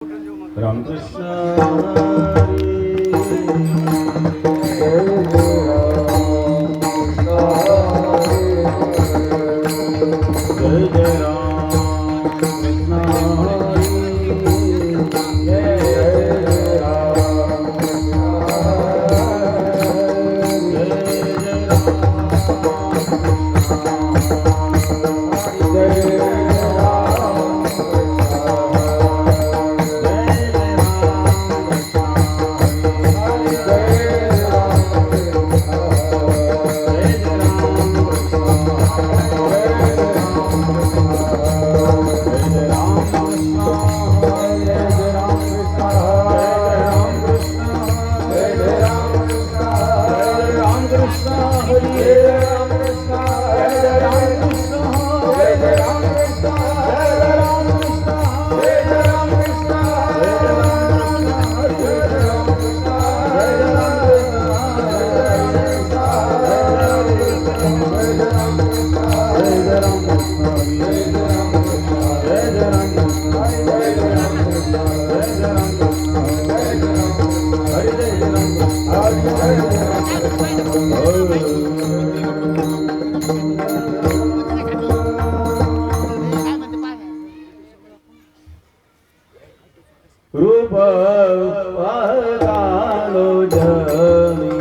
रामकृष्ण हरी जय जय राम कृष्ण हरी जय जय राम जय जय राम जय रूप पाहतालो जनी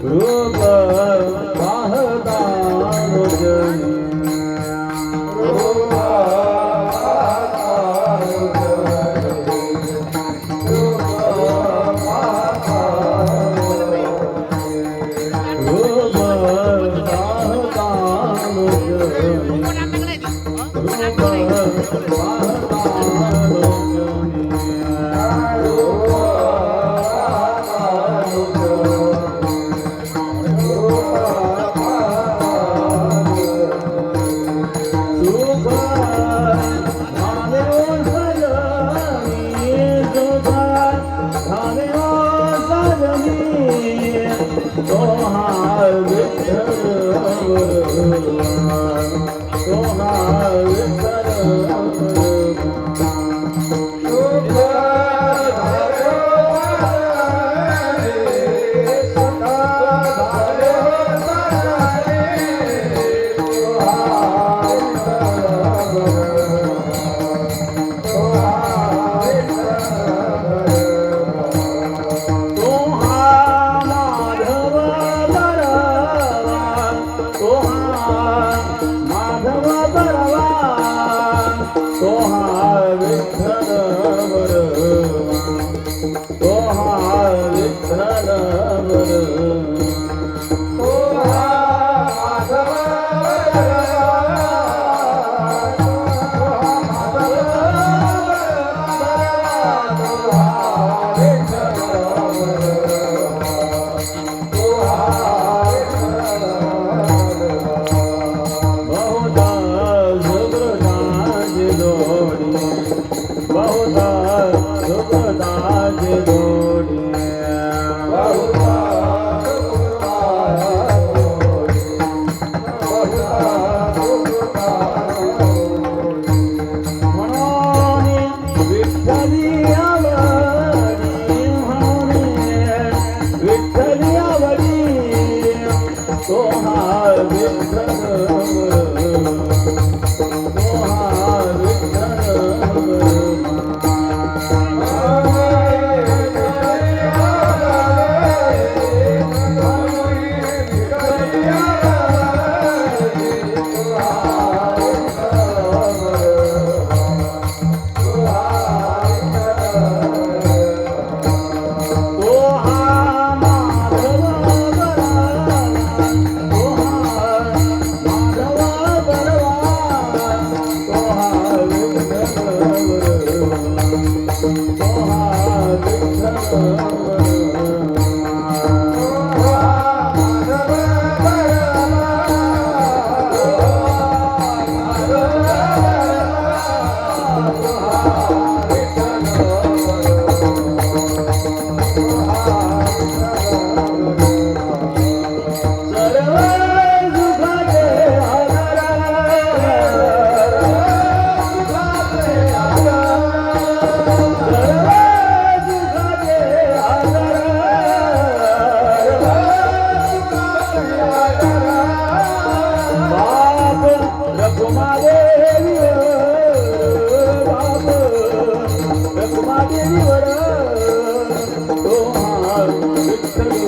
रूप पाहतालो जनी रूप पाहतालो रखुमादेवीवर तोहा विठ्ठल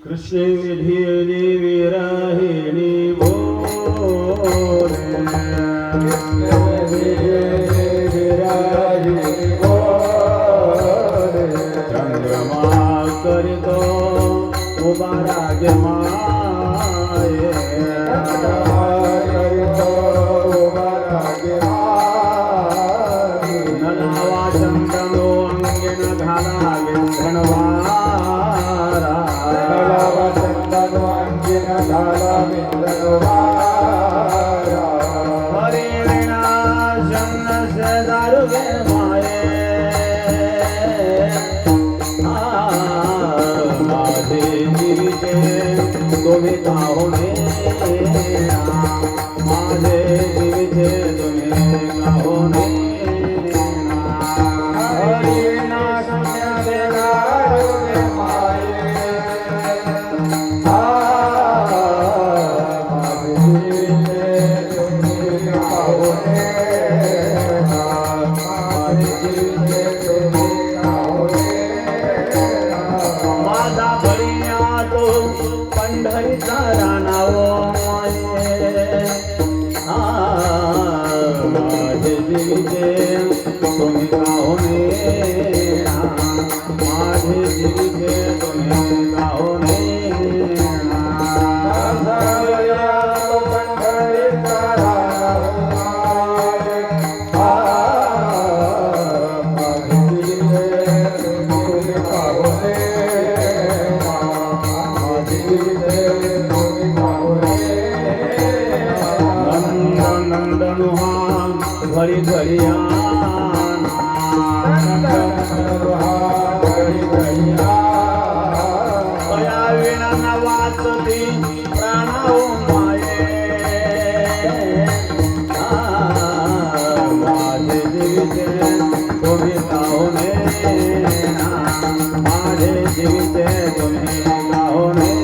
कृष्ण विधि विराहिणी बोले चंद्रमा करितो उबाराग माये नलावा चंदनो अंगेन घाला विंधनवारा हरे वीणा जन्न से दारुगे माये माझे जीविते तुम्ही काहोने माझे जीविते तुम्ही काहोने हरे वीणा जन्न से दारुगे माये माझा बळीया तो पंढरीचा राणावो माझे जीविते तुम्ही काहोने माझे जीविते तुम्ही काहोने घड़ी घड़िया कया विना न वाचती प्राणो माये माझे जीविते तुम्ही काहोने माझे जीविते तुम्ही काहोने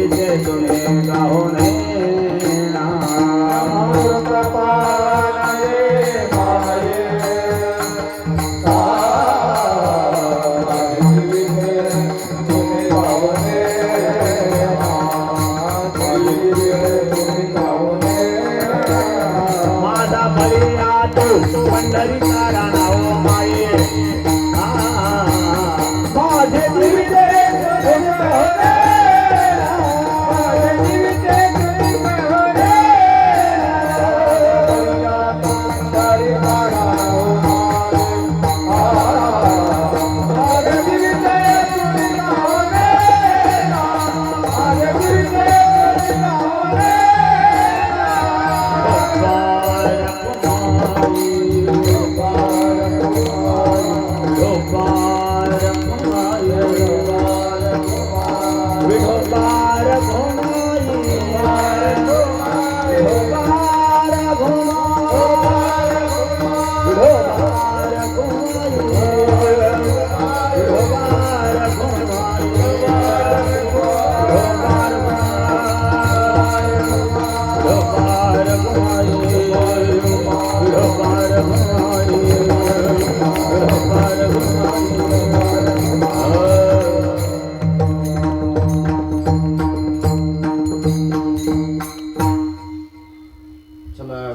जीविते तुम्ही गाहो नये ना माझा बलिया तो पंढरी तारा नाव माये माझे जीविते तुम्ही गाहो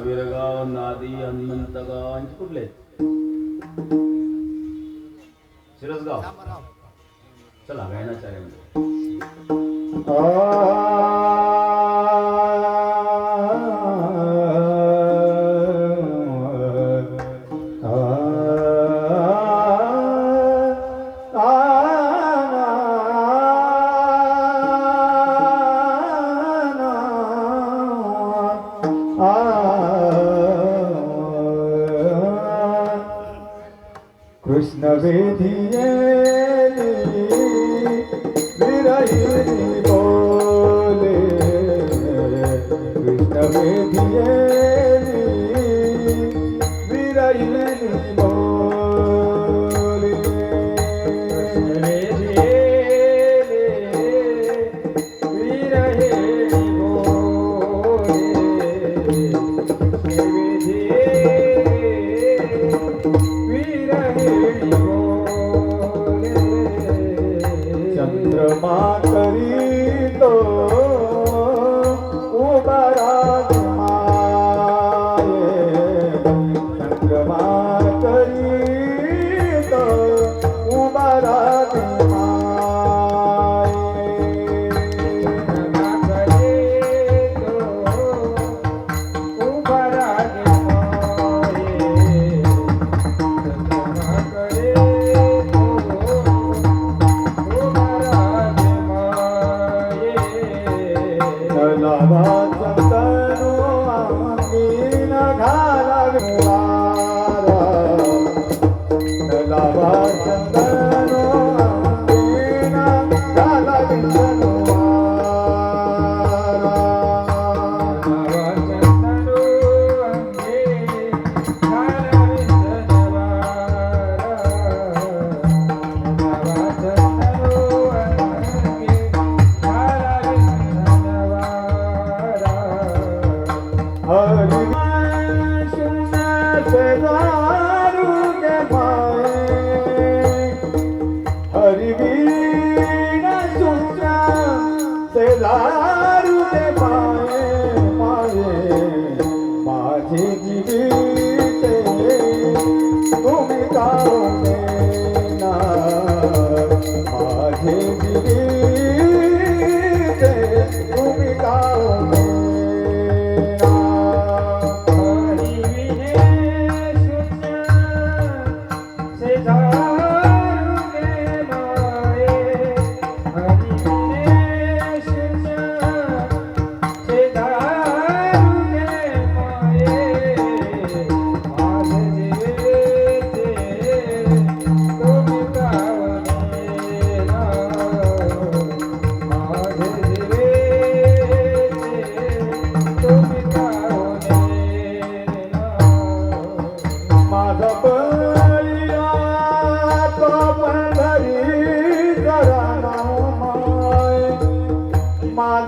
वीरगाव नादी हनुमंतगाव आणि कुठले शिरसगाव चला गायनाचार्य कृष्ण वेधिये विरहिणी बोले कृष्ण वेधिये विरहिणी बोले विरहिणी चंद्रमा करी तो उबरा चंद्रमा करी तो उबरा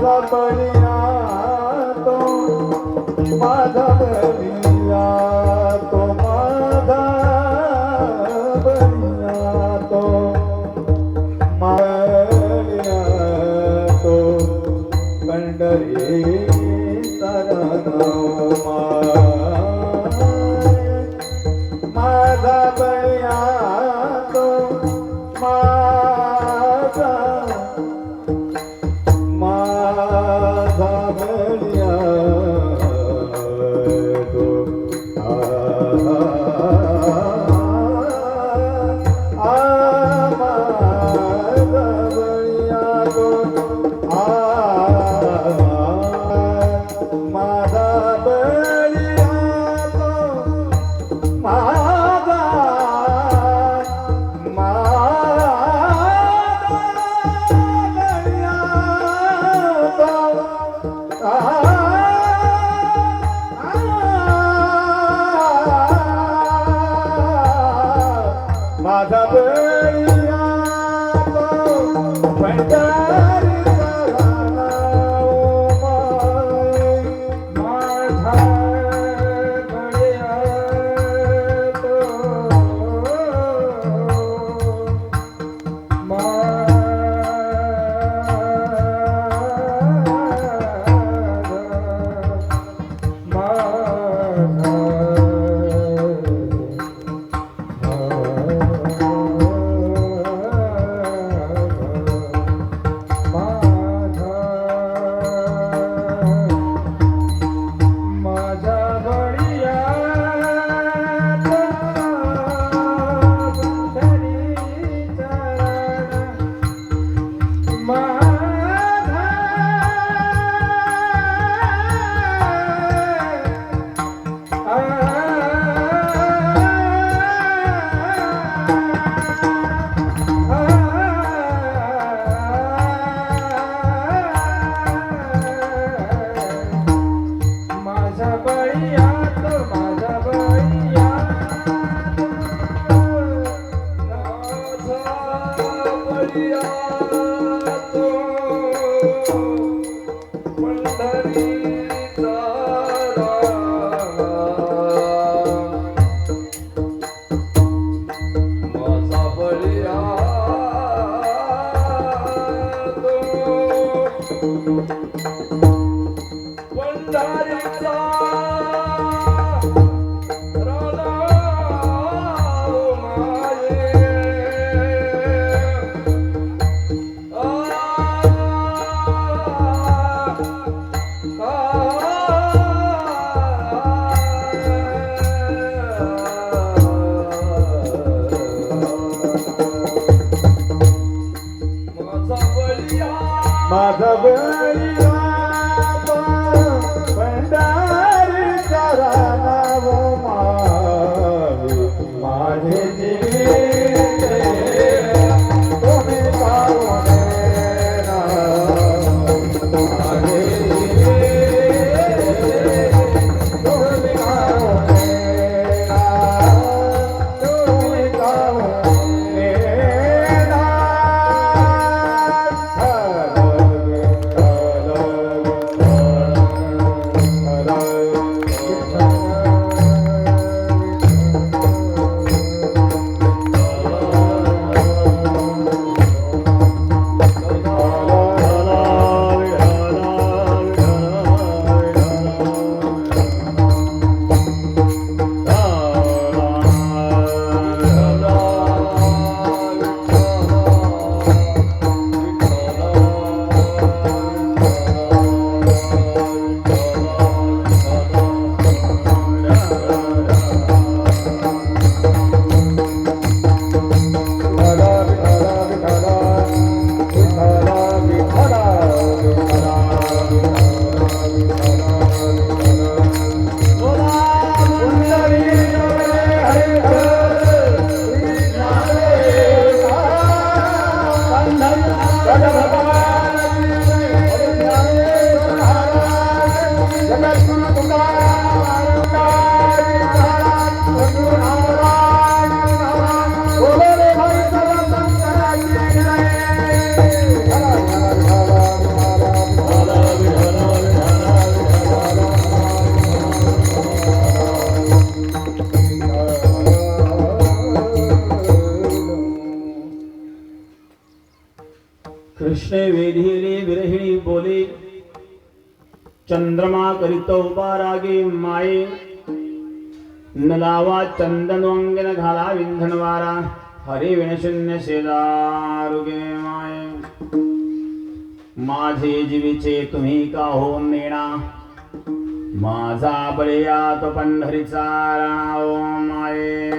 माझा बळिया तो माझा बळिया तो माझा बळिया तो बळिया तो पंढरी माझा बळिया तो माझा माझा बळिया तो माझा बळिया तो माझा बळिया तो माझा माझा बळिया तो पंढरीचा राणा ओ माय माझा बळिया तो माझा बळिया तो पंढरीचा राणा ओ माय माझे जीवे तुम्ही पाहुणे ना माझे जीवे तुम्ही पाहुणे ना तुम्ही पाहुणे ना कृष्णे वेधिले विरहिणी बोले चंद्रमा करीतो उपारागे माये न लावा चंदन अंगन घाला विंधन वारा हरे विणशून्य शेजारुगे माये माझे जीवीचे तुम्ही का हो नेणा माझा बळयात पंढरीचा राणा ओ माये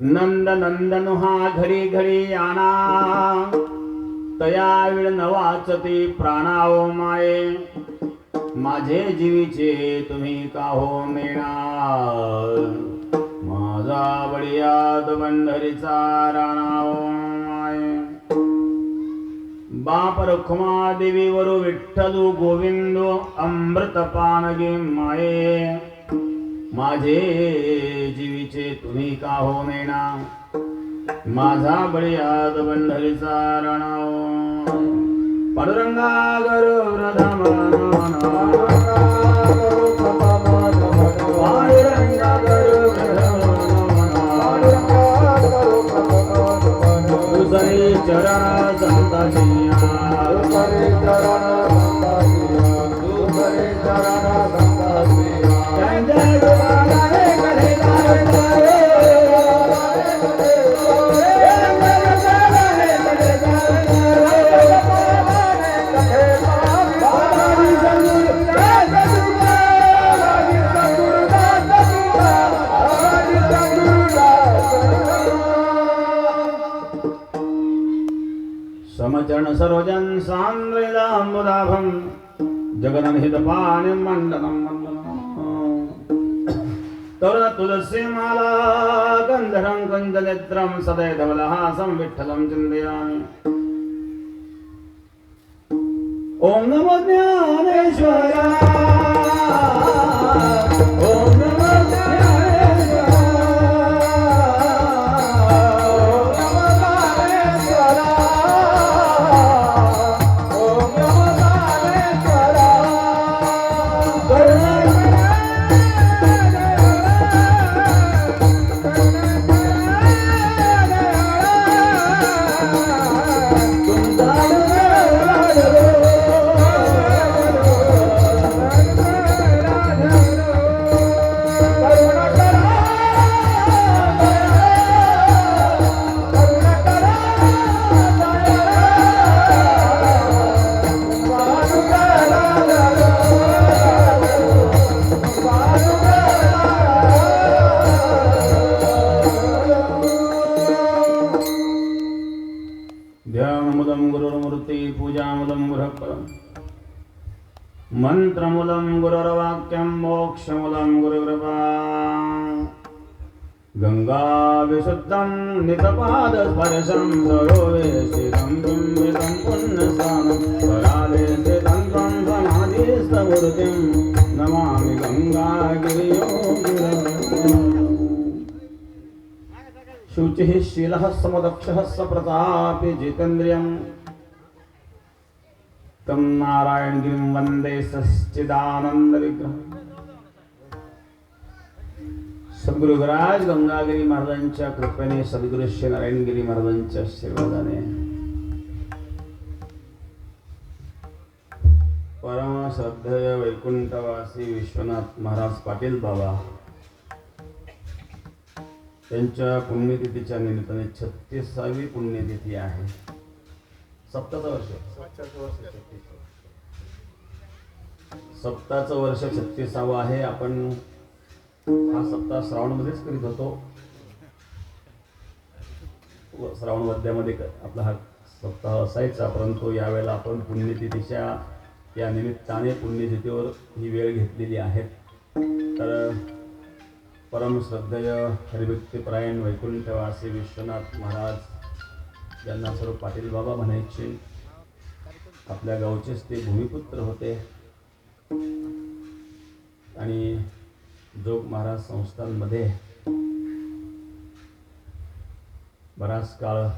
नंद नंदन हा घडी घडी आना तया वेळ न वाचते प्राणा ओ माये माझे जीवीचे तुम्ही का हो नेणा माझा बळयात पंढरीचा राणा ओ माये बाप रखुमा देवी वरु विठ्ठलू गोविंद अमृतपान गे माये माझे जीवीचे तुम्ही का हो नेणा माझा बळीयाद पंढरीचा राणा पांडुरंगा गरुडधाम तुझे चरण संताजिया तुझे चरण संताजिया तुझे चरण संताजिया जय जय करे समचरण सरोजन सांद्रिलाम्बुदाभं जगदनहित पाणि मंडनं तरुण तुलसी माला गंधरं कुञ्जनेत्रं सदैव धवलहासं विठ्ठलं चिन्तयामि ओम नमो ज्ञानेश्वराय ओम नमो मंत्रमूलं गुरुर्वाक्यं मोक्षमूलं गुरुकृपा गंगा विशुद्धं नितपादस्पर्शं सरोवेशितं बिम्बितं पुण्यस्थानं कराले स्थितं त्वं समाधिस्थमूर्तिं नमामि गंगागिरियोगिरं शुचिः शीलः समदक्षः सप्रतापि जितेन्द्रियं तम नारायण गिरिं वंदे सच्चिदानंद विग्रह सद्गुरु महाराज गंगागिरी महाराजांच्या कृपेने सद्गुरु श्री नारायणगिरी महाराजांच्या आशीर्वादाने परम श्रद्धेय वैकुंठवासी विश्वनाथ महाराज पाटील बाबा त्यांच्या पुण्यतिथीच्या निमित्ताने 36वी पुण्यतिथी आहे. सप्ताचं वर्ष 36वा आहे. आपण हा सप्ताह श्रावणमध्येच करीत होतो. श्रावण मध्यामध्ये आपला हा सप्ताह असायचा, परंतु यावेळेला आपण पुण्यतिथीच्या या निमित्ताने पुण्यतिथीवर ही वेळ घेतलेली आहे. तर परम श्रद्धेय हरिभक्तीपरायण वैकुंठवासी विश्वनाथ महाराज यांना सर्व पाटील बाबा म्हणायचे. आपल्या गावचेच ते भूमिपुत्र होते आणि जोग महाराज संस्थांमध्ये बराच काळ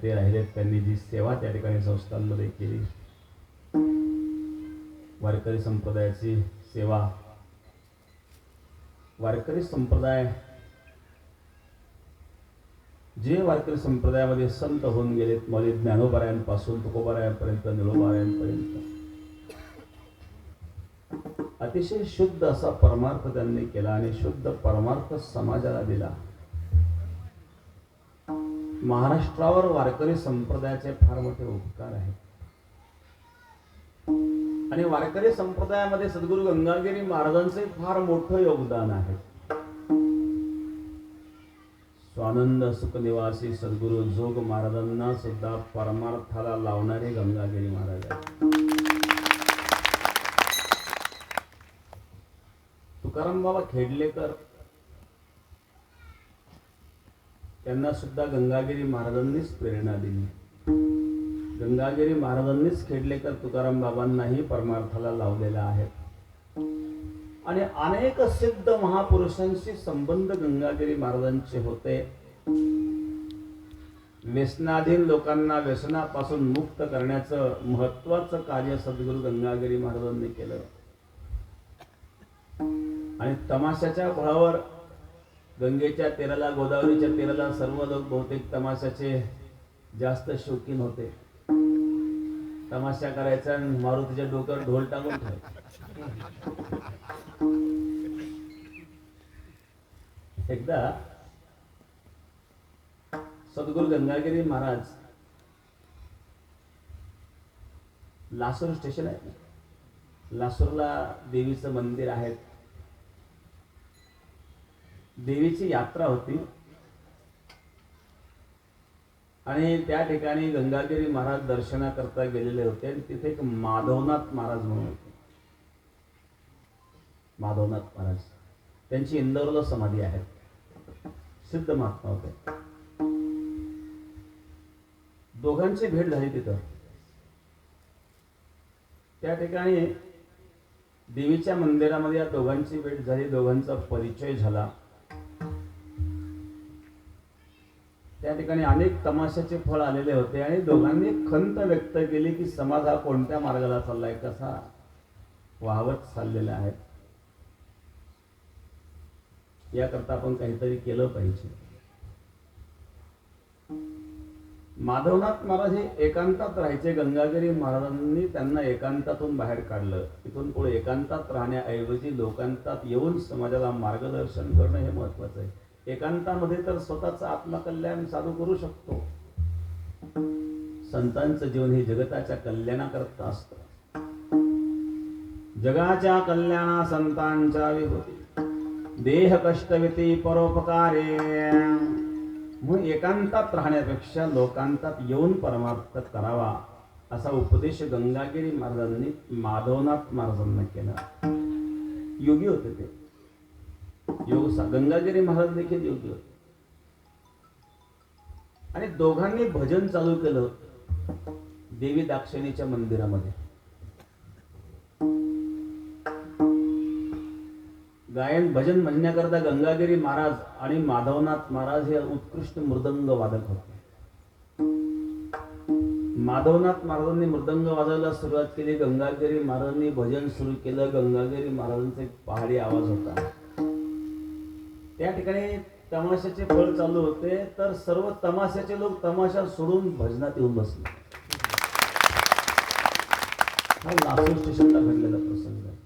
ते राहिले. त्यांनी जी सेवा त्या ठिकाणी संस्थांमध्ये केली, वारकरी संप्रदायाची सेवा. वारकरी संप्रदाय जे वारकरी संप्रदायामध्ये संत होऊन गेलेत, मौली ज्ञानोबारायांपासून तुकोबारायांपर्यंत, निळोबारायांपर्यंत, अतिशय शुद्ध असा परमार्थ त्यांनी केला आणि शुद्ध परमार्थ समाजाला दिला. महाराष्ट्रावर वारकरी संप्रदायाचे फार मोठे उपकार आहेत. आणि वारकरी संप्रदायामध्ये सद्गुरू गंगागिरी महाराजांचे फार मोठं योगदान आहे. स्वानंद सुख निवासी सद्गुरू जोग महाराजांना सुद्धा परमार्थाला लावणारे गंगागिरी महाराज आहेत. तुकाराम बाबा खेडलेकर त्यांना सुद्धा गंगागिरी महाराजांनीच प्रेरणा दिली. गंगागिरी महाराजांनीच खेडलेकर तुकाराम बाबांनाही परमार्थाला लावलेला आहे. आणि अनेक सिद्ध महापुरुषांशी संबंध गंगागिरी महाराजांचे होते. व्यसनाधीन लोकांना व्यसनापासून मुक्त करण्याचं महत्वाचं कार्य सद्गुरू गंगागिरी महाराजांनी केलं. आणि तमाशाच्या बळावर गंगेच्या तीराला, गोदावरीच्या तीराला सर्व लोक बहुतेक तमाशाचे जास्त शौकीन होते. तमाशा करायचा आणि मारुतीच्या डोक्यावर ढोल टाकून ठेवायचा. एकदा सद्गुरू गंगागिरी महाराज लासूर स्टेशन आहे, लासूरला देवीचं मंदिर आहे. देवीची यात्रा होती आणि त्या ठिकाणी गंगागिरी महाराज दर्शनाकरता गेलेले होते. आणि तिथे एक माधवनाथ महाराज म्हणून होते. माधवनाथ महाराज त्यांची इंदोरला समाधी आहे. सिद्ध महात्मा होते. दोघांची भेट झाली तिथं. त्या ठिकाणी देवीच्या मंदिरामध्ये या दोघांची भेट झाली, दोघांचा परिचय झाला. त्या ठिकाणी अनेक तमाशाचे फळ आलेले होते आणि दोघांनी खंत व्यक्त केली की समाज हा कोणत्या मार्गाला चाललाय, कसा वाहवत चाललेला आहे, याकरता आपण काहीतरी केलं पाहिजे. माधवनाथ महाराज हे एकांतात राहायचे. गंगागिरी महाराजांनी त्यांना एकांतातून बाहेर काढलं. इथून पुढे एकांतात राहण्याऐवजी लोकांतात येऊन समाजाला मार्गदर्शन करणं हे महत्वाचं आहे. एकांतामध्ये तर स्वतःचं आत्मकल्याण साधू करू शकतो. संतांचं जीवन हे जगताच्या कल्याणाकरता असतं. जगाच्या कल्याणा संतांच्या विभूती, देह कष्टविती परोपकारे. म्हणून एकांतात राहण्यापेक्षा लोकांतात येऊन परमार्थ करावा असा उपदेश गंगागिरी महाराजांनी माधवनाथ महाराजांना केला. योगी होते ते. गंगागिरी महाराज देखील योगी होते. आणि दोघांनी भजन चालू केलं देवी दाक्षिणीच्या मंदिरामध्ये. गायन भजन म्हणण्याकरता गंगागिरी महाराज आणि माधवनाथ महाराज हे उत्कृष्ट मृदंग वादक होते. माधवनाथ महाराजांनी मृदंग वाजवायला सुरुवात केली. गंगागिरी महाराजांनी भजन सुरू केलं. गंगागिरी महाराजांचा एक पहाडी आवाज होता. त्या ठिकाणी तमाशाचे फळ चालू होते तर सर्व तमाशाचे लोक तमाशा सोडून भजनात येऊन बसले. हा लासूर स्टेशनला घडलेला प्रसंग आहे.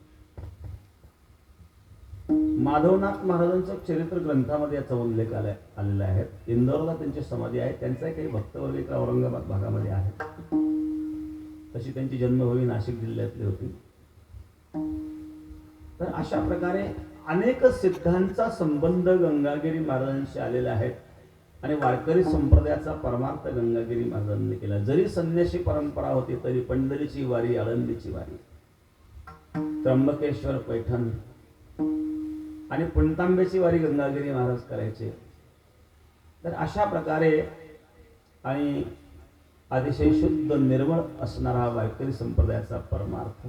माधवनाथ महाराजांच्या चरित्र ग्रंथामध्ये याचा उल्लेख आलेला आहे. इंदोरला त्यांची समाधी आहे. त्यांचा काही भक्तवर्ग इकडे औरंगाबाद भागामध्ये आहे. तशी त्यांची जन्मभूमी नाशिक जिल्ह्यातली होती. तर अशा प्रकारे अनेक सिद्धांचा संबंध गंगागिरी महाराजांशी आलेला आहे. आणि वारकरी संप्रदायाचा परमार्थ गंगागिरी महाराजांनी केला. जरी संन्यासी परंपरा होती तरी पंढरीची वारी, आळंदीची वारी, त्र्यंबकेश्वर, पैठण आणि पुणतांबेची वारी गंगागिरी महाराज करायचे. तर अशा प्रकारे आणि अतिशय शुद्ध निर्मळ असणारा वारकरी संप्रदायाचा परमार्थ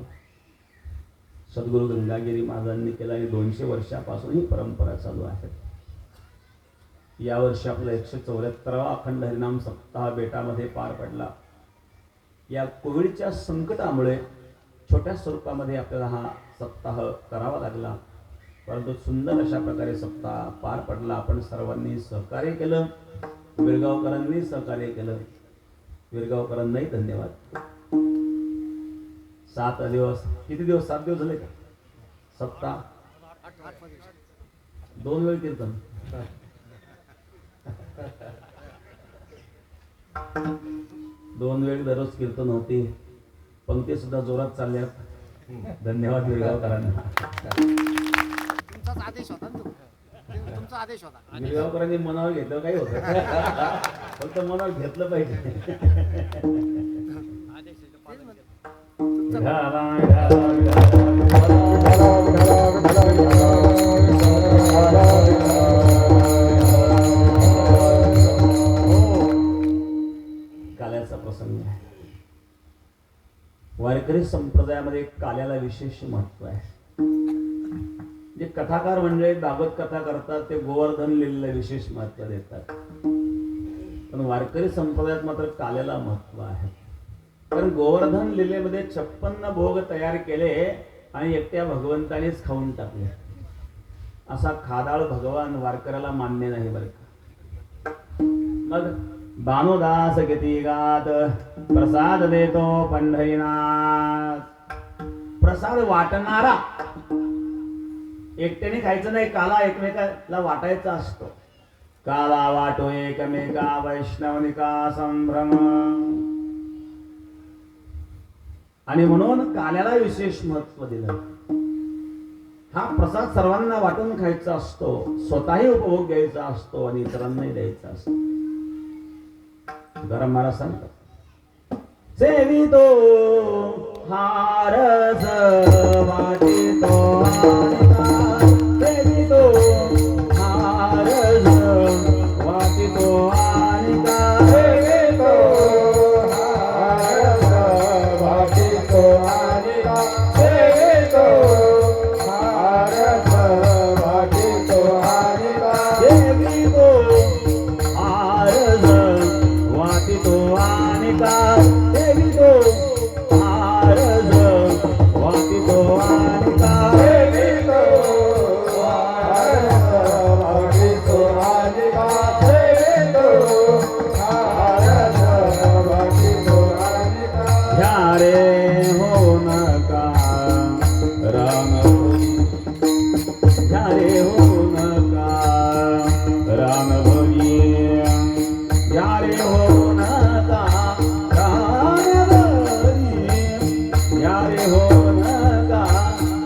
सद्गुरू गंगागिरी महाराजांनी केला. आणि 200 वर्षापासून ही परंपरा चालू आहे. यावर्षी आपला 174वा अखंड हरिनाम सप्ताह बेटामध्ये पार पडला. या कोविडच्या संकटामुळे छोट्या स्वरूपामध्ये आपल्याला हा सप्ताह करावा लागला, परंतु सुंदर अशा प्रकारे सप्ताह पार पडला. आपण सर्वांनी सहकार्य केलं विरगावकरांनी सहकार्य केलं. विरगावकरांनाही धन्यवाद. 7 दिवस, किती दिवस, 7 दिवस झाले का? सप्ताह 2 वेळ कीर्तन. 2 वेळ दररोज कीर्तन होते. पंक्ती सुद्धा जोरात चालल्यात. धन्यवाद विरगावकरांना. तुमचाच आदेश होता ना तो. तुमचा आदेश होता. विरगावकरांनी मनावर घेतलं काही होतं. फक्त मनावर घेतलं पाहिजे. काल्याचा प्रसंग आहे. वारकरी संप्रदायामध्ये काल्याला विशेष महत्व आहे. जे कथाकार म्हणजे भागवत कथा करतात ते गोवर्धन लीलेला विशेष महत्व देतात. पण वारकरी संप्रदायात मात्र काल्याला महत्व आहे. कारण गोवर्धन लीलेमध्ये 56 भोग तयार केले आणि एकट्या भगवंतानेच खाऊन टाकले. असा खादाळ भगवान वारकऱ्याला मान्य नाही बरं का. मग भानुदास किती गात प्रसाद देतो पंढरीनाथ. प्रसाद वाटणारा एकट्याने खायचं नाही, काला एकमेकाला वाटायचा असतो. काला वाटो एकमेका वैष्णवनिका संभ्रम. आणि म्हणून काल्याला विशेष महत्व दिलं. हा प्रसाद सर्वांना वाटून खायचा असतो, स्वतःही उपभोग घ्यायचा असतो आणि इतरांनाही द्यायचा असतो. गरम महाराज सांगतात, सेवितो हारस वाटितो आनिका. सेवितो हारस वाटितो आनिका. सेवितो हारस वाटितो आनिका. सेवितो हारस वाटितो आनिका. सेवितो हारस वाटितो आनिका. सेवितो हारस वाटितो आनिका. सेवितो हारस वाटितो आनिका. सेवितो हारस वाटितो आनिका. ह्या रे हो नका रामभोगी. ह्या रे हो नका रामभोगी. ह्या रे हो नका रामभोगी. ह्या रे हो नका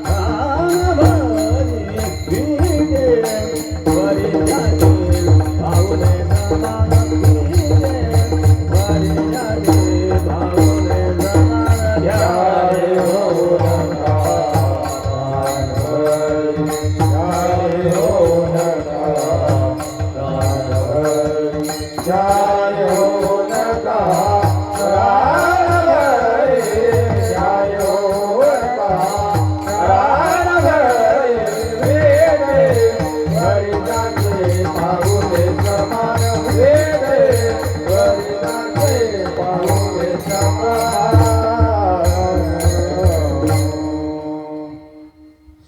रामभोगी. विजे वरी जाते पाऊले समान. विजे वरी जाते पाऊले समान. ह्या रे हो नका जय हो नका जय हो नका प्राण भरे. जय हो नका प्राण भरे. वेदे वरिदाचे पाऊले समान. वेदे वरिदाचे पाऊले समान.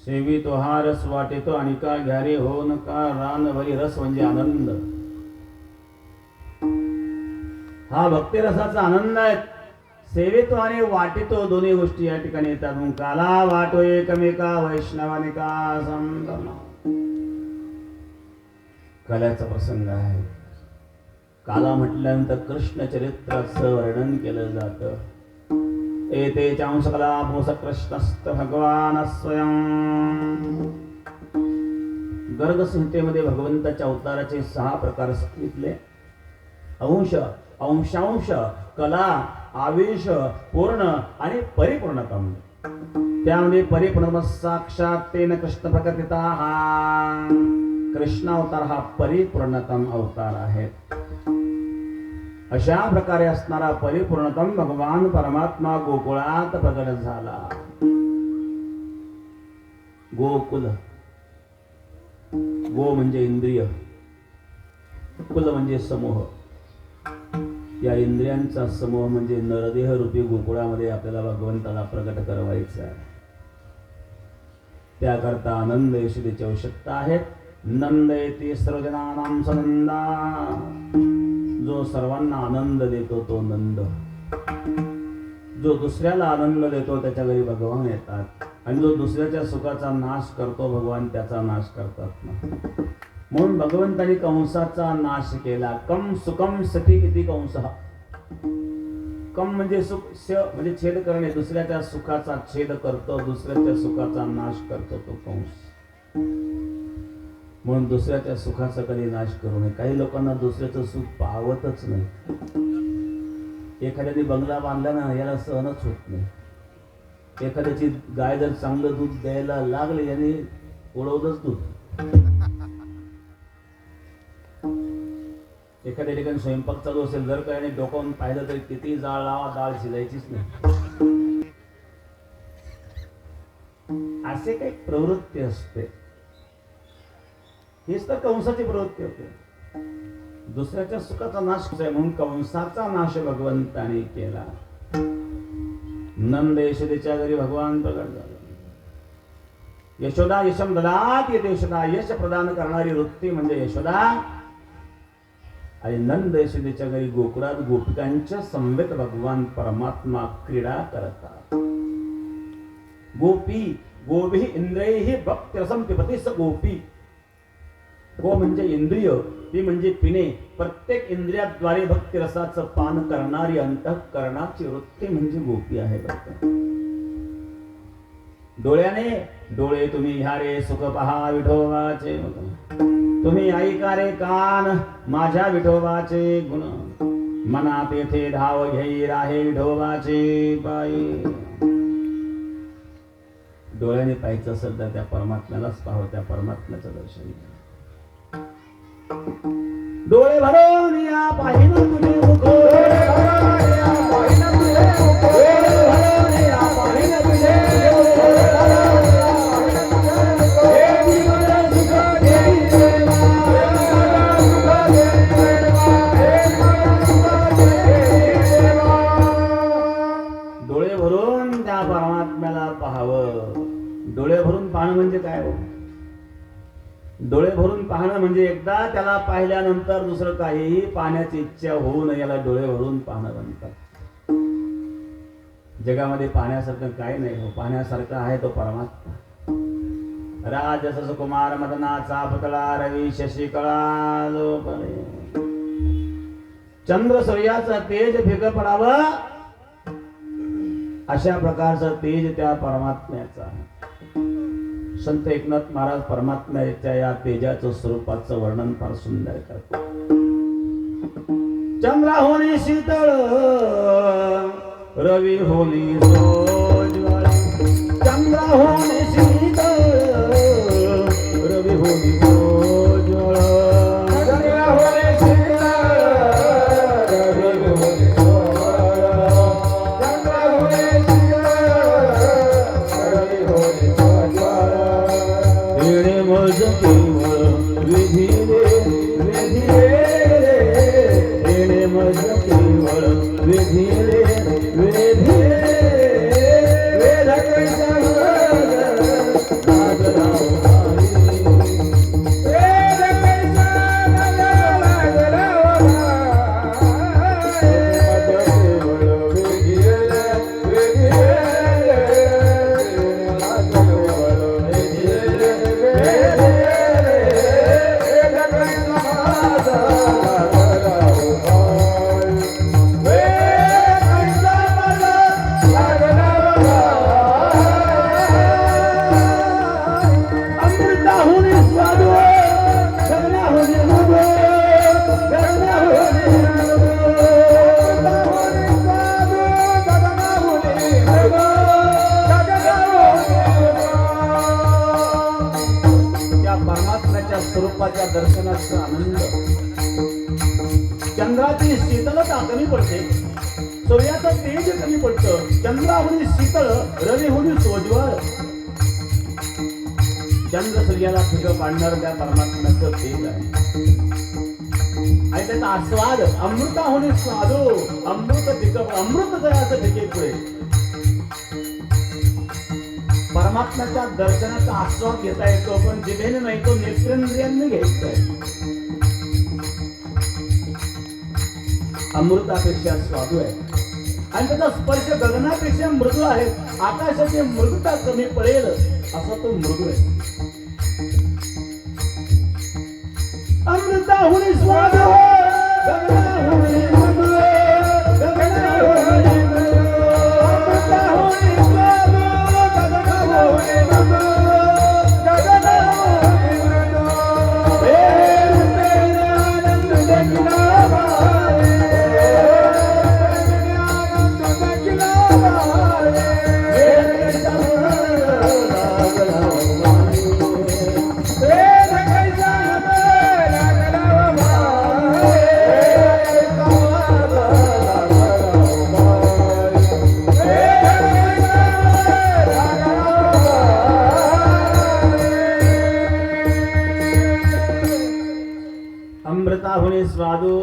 सेवितो हा रस वाटेतो आणि का घ्यारे हो नका रानभरी. रस म्हणजे आनंद. हा भक्ती रसाचा आनंद आहे. सेवितो आणि वाटेतो दोन्ही गोष्टी या ठिकाणी येतात. म्हणून काला वाटो एकमेका वैष्णवानिका संगम. काल्याचा प्रसंग आहे. काला म्हटल्यानंतर कृष्ण चरित्राचं वर्णन केलं जातं. एते चांसकला भूस कृष्णस्त भगवान स्वयं. गर्ग संहितेमध्ये भगवंताच्या अवताराचे 6 प्रकार सांगितले. अंश, अंशांश, कला, आवेश, पूर्ण आणि परिपूर्णतम. त्यामध्ये परिपूर्ण साक्षात तेन कृष्ण प्रकटिता. हा कृष्ण अवतार हा परिपूर्णतम अवतार आहे. अशा प्रकारे असणारा परिपूर्णतम भगवान परमात्मा गोकुळात प्रगट झाला. गोकुल. गो म्हणजे इंद्रिय, कुल म्हणजे समूह. या इंद्रियांचा समूह म्हणजे नरदेह रूपी गोकुळामध्ये आपल्याला भगवंताला प्रगट करवायचा आहे. त्याकरता आनंद यशोदेची आवश्यकता आहे. नंद येते सर्वजनानां सनंदा. जो सर्वांना आनंद देतो तो नंद, जो दुसऱ्याला आनंद देतो त्याच्या घरी भगवान येतात, आणि जो दुसऱ्याच्या सुखाचा नाश करतो भगवान त्याचा नाश करतात ना. म्हणून भगवंतानी कंसाचा नाश केला. कम सुकम सती किती कंस. कम म्हणजे सुख, स म्हणजे छेद करणे, दुसऱ्याच्या सुखाचा छेद करतो, दुसऱ्याच्या सुखाचा नाश करतो तो कंस. म्हणून दुसऱ्याच्या सुखाचा कधी नाश करू नये. काही लोकांना दुसऱ्याचं सुख पावतच नाही. एखाद्याने बंगला बांधला ना, याला सहनच होत नाही. एखाद्याची गाय जर चांगलं दूध द्यायला लागले, याने उडवलंच दूध. एखाद्या ठिकाणी स्वयंपाक चालू असेल, जर काही डोकावून पाहिलं तर किती जाळ लावा, डाळ शिजायचीच नाही. असे काही प्रवृत्ती असते. हीच तर कंसाची प्रवृत्ती होते. दुसऱ्याच्या सुखाचा नाश आहे म्हणून कंसाचा नाश भगवंताने केला. नंद यशोदेच्या घरी भगवान प्रगट झाला. यशोदा यशम ददात येते. यशोदा यश प्रदान करणारी वृत्ती म्हणजे यशोदा. आणि नंद यशोदेच्या घरी गोकुळात गोपिकांच्या समवेत भगवान परमात्मा क्रीडा करतात. गोपी गोभी इंद्रियैहि भक्तिरसम पिबती स गोपी. गो म्हणजे इंद्रिय, पी म्हणजे पिणे. प्रत्येक इंद्रियाद्वारे भक्तिरसाचं पान करणारी अंतःकरणाची वृत्ती म्हणजे गोपी आहे. डोळ्याने डोळे तुम्ही ह्या रे सुख पहा विठोबाचे, तुम्ही ऐका रे कान माझ्या विठोबाचे गुण. मनात येथे धाव घेई राहे विठोबाचे पायी. डोळ्याने पाहायचं असेल तर त्या परमात्म्यालाच पाहावं, त्या परमात्म्याचं दर्शन घ्या. डोळे भरून या पाहिन तुझे मुख, डोळे भरून या पाहिन तुझे मुख, डोळे भरून या पाहिन तुझे मुख, हे जीवन सुख देई देवा, डोळे भरून त्या परमात्म्याला पाहावं. डोळे भरून पाहणं म्हणजे काय हो? डोळे भरून पाहणं म्हणजे एकदा त्याला पाहिल्यानंतर दुसरं काहीही पाहण्याची इच्छा होऊ नये, याला डोळे भरून पाहणं म्हणतात. जगामध्ये पाहण्यासारखं काही नाही हो. पाहण्यासारखं आहे तो परमात्मा. राजस कुमार मदनाचा पुतळा रवी शशी कळा लोपले. चंद्र सूर्याचं तेज फिकं पडावं अशा प्रकारचं तेज त्या परमात्म्याचं आहे. संत एकनाथ महाराज परमात्म्याच्या या तेजाचं स्वरूपाचं वर्णन फार सुंदर करतात. चंद्रा होणी शीतळ रवी होणी सोज्वळ. चंद्रा होणी शीतळ रवी होणी सोज्वळ. चंद्रा होणे शीतळ रवी होणे सोज्वळ. चंद्रा होणे शीतळ रवी होणे सोज्वळ. येणे मज केवळ विधी रे, येणे मज केवळ विधी रे, वेधी वेद कैसा स्वरूपाच्या दर्शनाचा आनंद. चंद्राची शीतलता कमी पडते, सूर्याचं तेज कमी पडतं. चंद्राहुनी शीतळ रवीहुनी सोज्वळ. चंद्र सूर्याला फिकं पाडणार त्या परमात्म्याचं तेज आहे. आणि त्याचा आस्वाद अमृताहुनी स्वादो. अमृत फिकं, अमृत जयाचं फिके पुढे. परमात्म्याच्या दर्शनाचा आस्वाद घेता येतो, पण जिभेने नाही, तो नेत्रेंद्रियांनी घ्यायचा आहे. अमृतापेक्षा स्वादू आहे आणि त्याचा स्पर्श गगनापेक्षा मृदू आहे. आकाशाची मृदुता कमी पडेल असा तो मृदू आहे. अमृताहुनी स्वाद गगनाहुनी मृदू, गगनाहुनी मृदू, अमृताहुनी स्वाद गगनाहुनी मृदू, गगनाहुनी मृदू. प्रेम प्रेम आनंद देखना भावे, आनंद देखना भावे. अमृताहुनी स्वादू,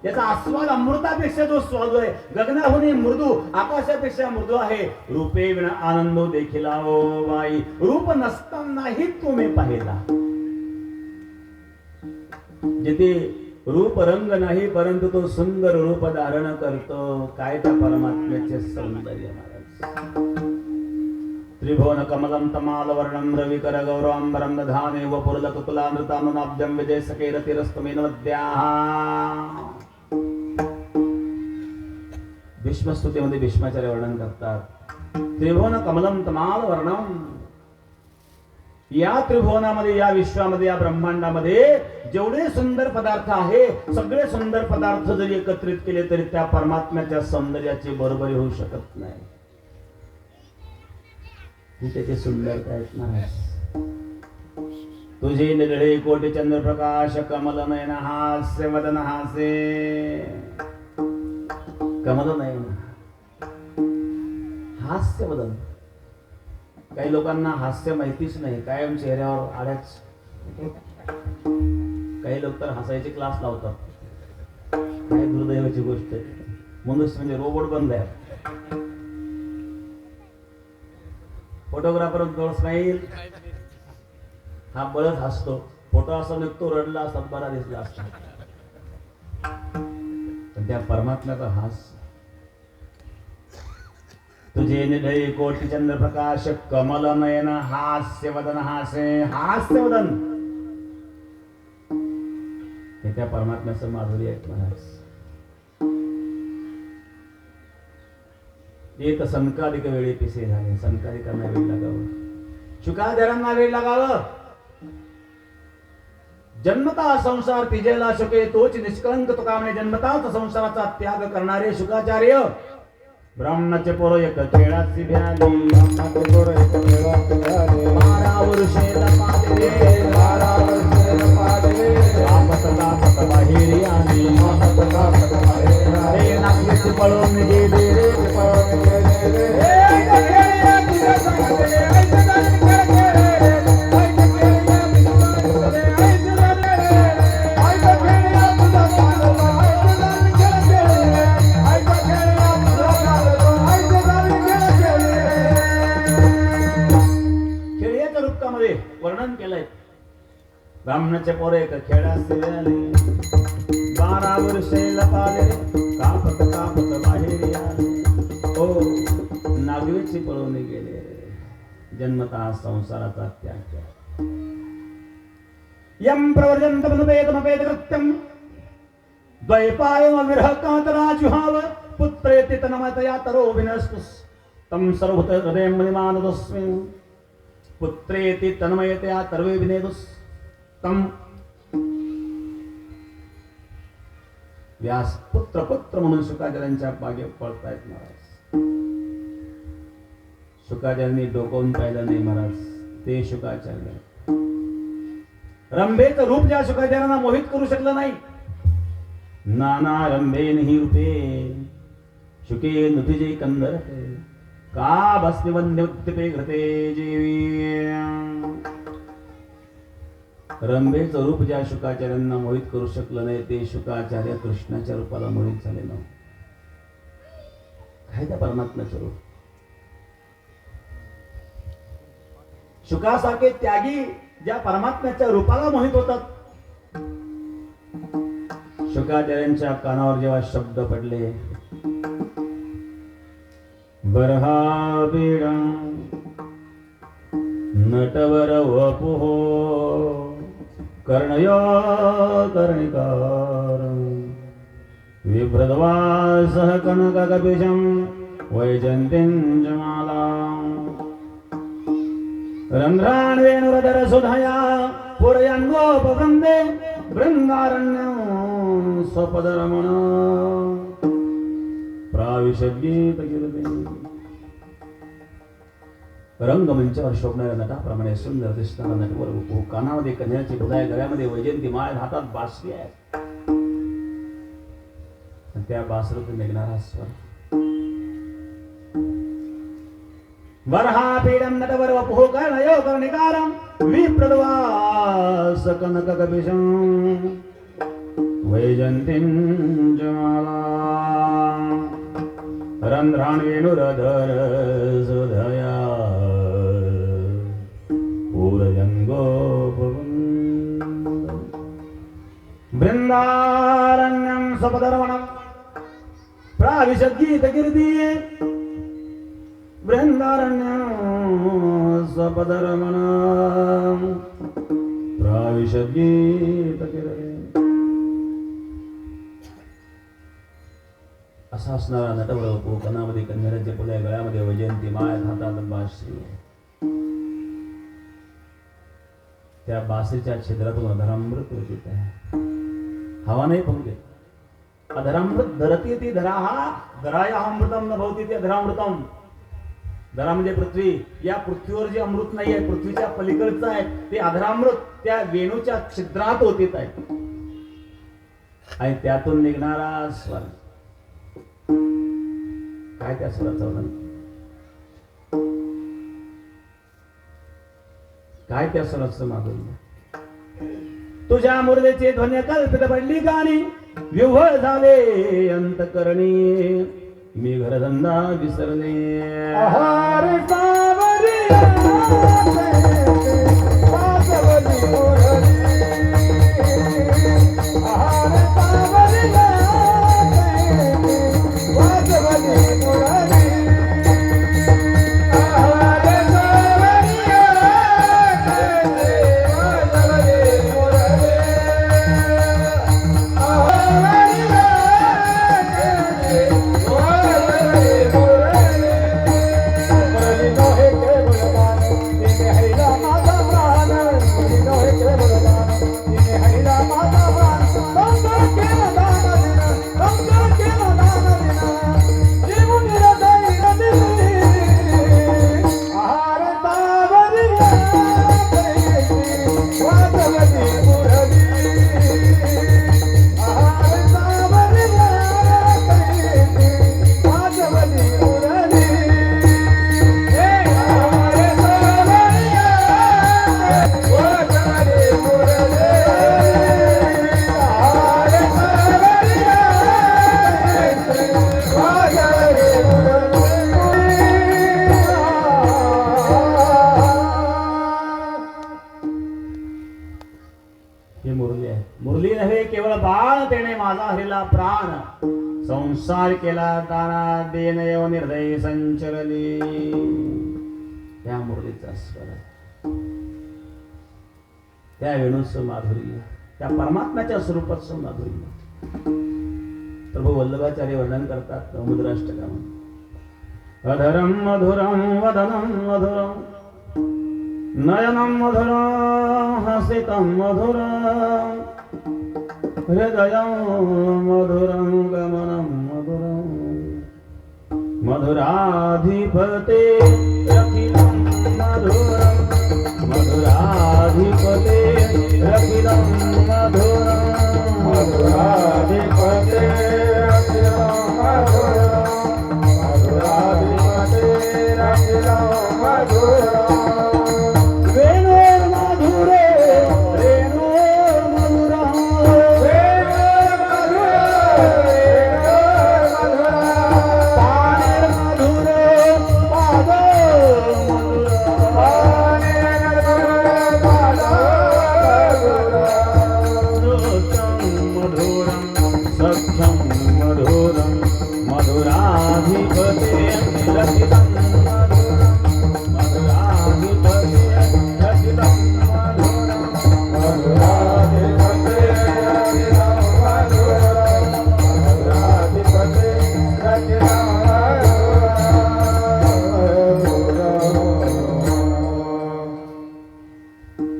याचा आस्वाद अमृतापेक्षा जो स्वादू आहे. गगनाहुनी मृदू, आकाशापेक्षा मृदू आहे. रूपे विना आनंदो देखिला ओ बाई, रूप नसतानाही तुम्ही पाहिला. जिथे रूप रंग नाही परंतु तो सुंदर रूप धारण करतो. काय त्या परमात्म्याचे सौंदर्य महाराज. त्रिभुवन कमलं तमाल वर्णं रविकर गौरवांबरं दधाने व पुरलकुलामृतामनाब्जं विजय सकेरतिरस्तमेनवद्याः. भीष्मस्तुतीमध्ये भीष्माचार्य वर्णन करतात. त्रिभुवन कमलं तमाल वर्णं, या त्रिभुवनामध्ये, या विश्वामध्ये, या ब्रह्मांडामध्ये जेवढे सुंदर पदार्थ आहे, सगळे सुंदर पदार्थ जरी एकत्रित केले तरी त्या परमात्म्याच्या सौंदर्याची बरोबरी होऊ शकत नाही. त्याची सुंदरता आहेत महाराज. तुझे निरळे कोटी चंद्र प्रकाश कमल नयन हास्य वदन हासे. कमल नयन हास्य वदन. काही लोकांना हास्य माहितीच नाही, कायम चेहऱ्यावर आल्याच. काही लोक तर हसायचे क्लास लावतात. काय दुर्दैवाची गोष्ट आहे. मनुष्य म्हणजे रोबोट बनलाय. फोटोग्राफर थोडं स्माईल, हा बळच हसतो. फोटो असा निघतो, रडला असतात, बरा दिसला असता. पण त्या परमात्म्याचा हास. तुझे निधई कोटी चंद्र प्रकाश कमल नयन हास्य वदन हासे. हास्य वदन हे त्या परमात्म्याचं माधुर्य आहे महाराज. एक संकालिक वेळी पिसे झाले. संकालिकांना वेळ लागावं, शुकाचार्यांना वेळ लागावं. जन्मता संसार तिजेला शुके तोच निष्कलंक तुकामने. जन्मताच संसाराचा त्याग करणारे शुकाचार्य. ब्राह्मणाचे पोर एक खेळाची भ्याली, ब्राह्मणाचे पोर एक खेळाची भ्याली. 12 वर्षेला पादरे, 12 वर्षेला पादरे. आपत तापत बाहेरी आली, आपत तापत बाहेरी आली. नागेची पळून गेले रे, पळून गेले रे. ऐक खेळ्या तुझ्या संगते, ऐक गाणी खेळ खेळ रे. ऐक खेळ्या तुझ्या संगते, ऐक गाणी रे. ऐक खेळ्या तुझ्या संगते, ऐक गाणी खेळ खेळ रे. ऐक खेळ्या तुझ्या संगते, ऐक गाणी खेळ खेळ रे. खेळ्याच्या रूपकामध्ये वर्णन केलंय. ब्राह्मणाचे पोर एक खेळाचे आले, 12 वर्षेला पाले. कापत कापत बाहेर आले. ओ नागवेची पळवणे गेले. जन्मता संसाराचा त्याग केला. यम प्रवर्जंतमनुपेतमपेत कृत्यम द्वैपायन विरह कातराजुहाव. पुत्रेति तन्मयतया तरो विनस्तुस् तं सर्वभूत हृदयं मनिमानदस्मि. पुत्रेति तन्मयतया तर्वे विनेदुस् तं. व्यास पुत्र पुत्र म्हणून शुकाचार्यांच्या बागेत पळतायत महाराज. शुकाचार्यांनी डोकावून पाहिलं नाही महाराज. ते शुकाचार्य. रंभेचं रूप ज्या शुकाचार्यांना मोहित करू शकलं नाही. नाना रंभे नाही रूपे शुके नुतिजे कंदर. का भस्मी वंद्य उत्तिपे घृते जीवी. रंभेचं रूप ज्या शुकाचार्यांना मोहित करू शकलं नाही ते शुकाचार्य कृष्णाच्या रूपाला मोहित झाले नव्हते. काय त्या परमात्म्याचं रूप. शुकासारखे त्यागी ज्या परमात्म्याच्या रूपाला मोहित होतात. शुकाचार्यांच्या कानावर जेव्हा शब्द पडले, बर्हापीड नटवर वपुः कर्णयो कर्णिकार विभ्रद्वासः कनककपिशं वैजयन्तीं च मालाम् रन्ध्राण्वेणुरधरसुधया पूरयन्गोपवृन्दे बृन्दारण्यं स्वपदरमण प्राविशद्गीतकीर्ते. रंगमंचावर शोभणाऱ्या नटाप्रमाणे सुंदर दिसणारा नटवर वपू, कानामध्ये कन्याची बुधाय, गळ्यामध्ये वैजयंती माळ, हातात बासरी आहे. आणि त्या बासरीतून निघणारा स्वर वरहापीडं नटवर वपुः कर्णयो कर्णिकारं विप्रद्वास कनककपिशं वैजयन्तीं च मालाम् रन्ध्राण्वेणुरधर सुधया बृन्दारण्यं स्वपदरमणं प्राविशद्गीतकीर्तिः बृन्दारण्यं स्वपदरमणं प्राविशद्गीतकीर्तिः. असा असणारा नटवर वपू, कानामध्ये कन्याच्या फुल्या, गळ्यामध्ये वैजयंती माळ, हातात बासरी. त्या बासरीच्या छिद्रातून अधरामृत येत आहे. हवा नाही फुंकते. अधरामृत धरती ती धरा हा धराया अमृतम न भवती ते अधरामृतम. धरा म्हणजे पृथ्वी. या पृथ्वीवर जे अमृत नाही आहे, पृथ्वीच्या पलीकडचं आहे ते अधरामृत त्या वेणूच्या छिद्रात होतीत आहे. आणि त्यातून निघणारा स्वर, काय त्या स्वराचं वर्णन, काय त्या स्वराचं माधुर्य. तुझ्या मुरलेचे ध्वनी कल्पित पडली गाणी, विव्हळ झाले अंतकरणी, मी घरधंदा विसरले. आहार सावरिया वाजवली मुरली, आहार सावरिया वाजवली मुरली, आहार सावरिया वाजवली मुरली, संसार केला ताना देनयो निर्दय संचरली. त्या मुरलीचा स्वर, त्या वेणूचं माधुर्य, त्या परमात्म्याच्या स्वरूपाचं माधुर्य. प्रभू वल्लभाचार्य वर्णन करतात समुद्राष्टकामध्ये. अधरम मधुरम वदनम मधुरम नयनम मधुरम हसितम मधुरम हृदयं मधुरं गमनं मधुरं मधुराधिपते रखिलं मधुरं मधुराधिपते रखिलं मधुरं मधुराधिपते रखिलं मधुरं मधुराधिपते रखिलं मधुरं.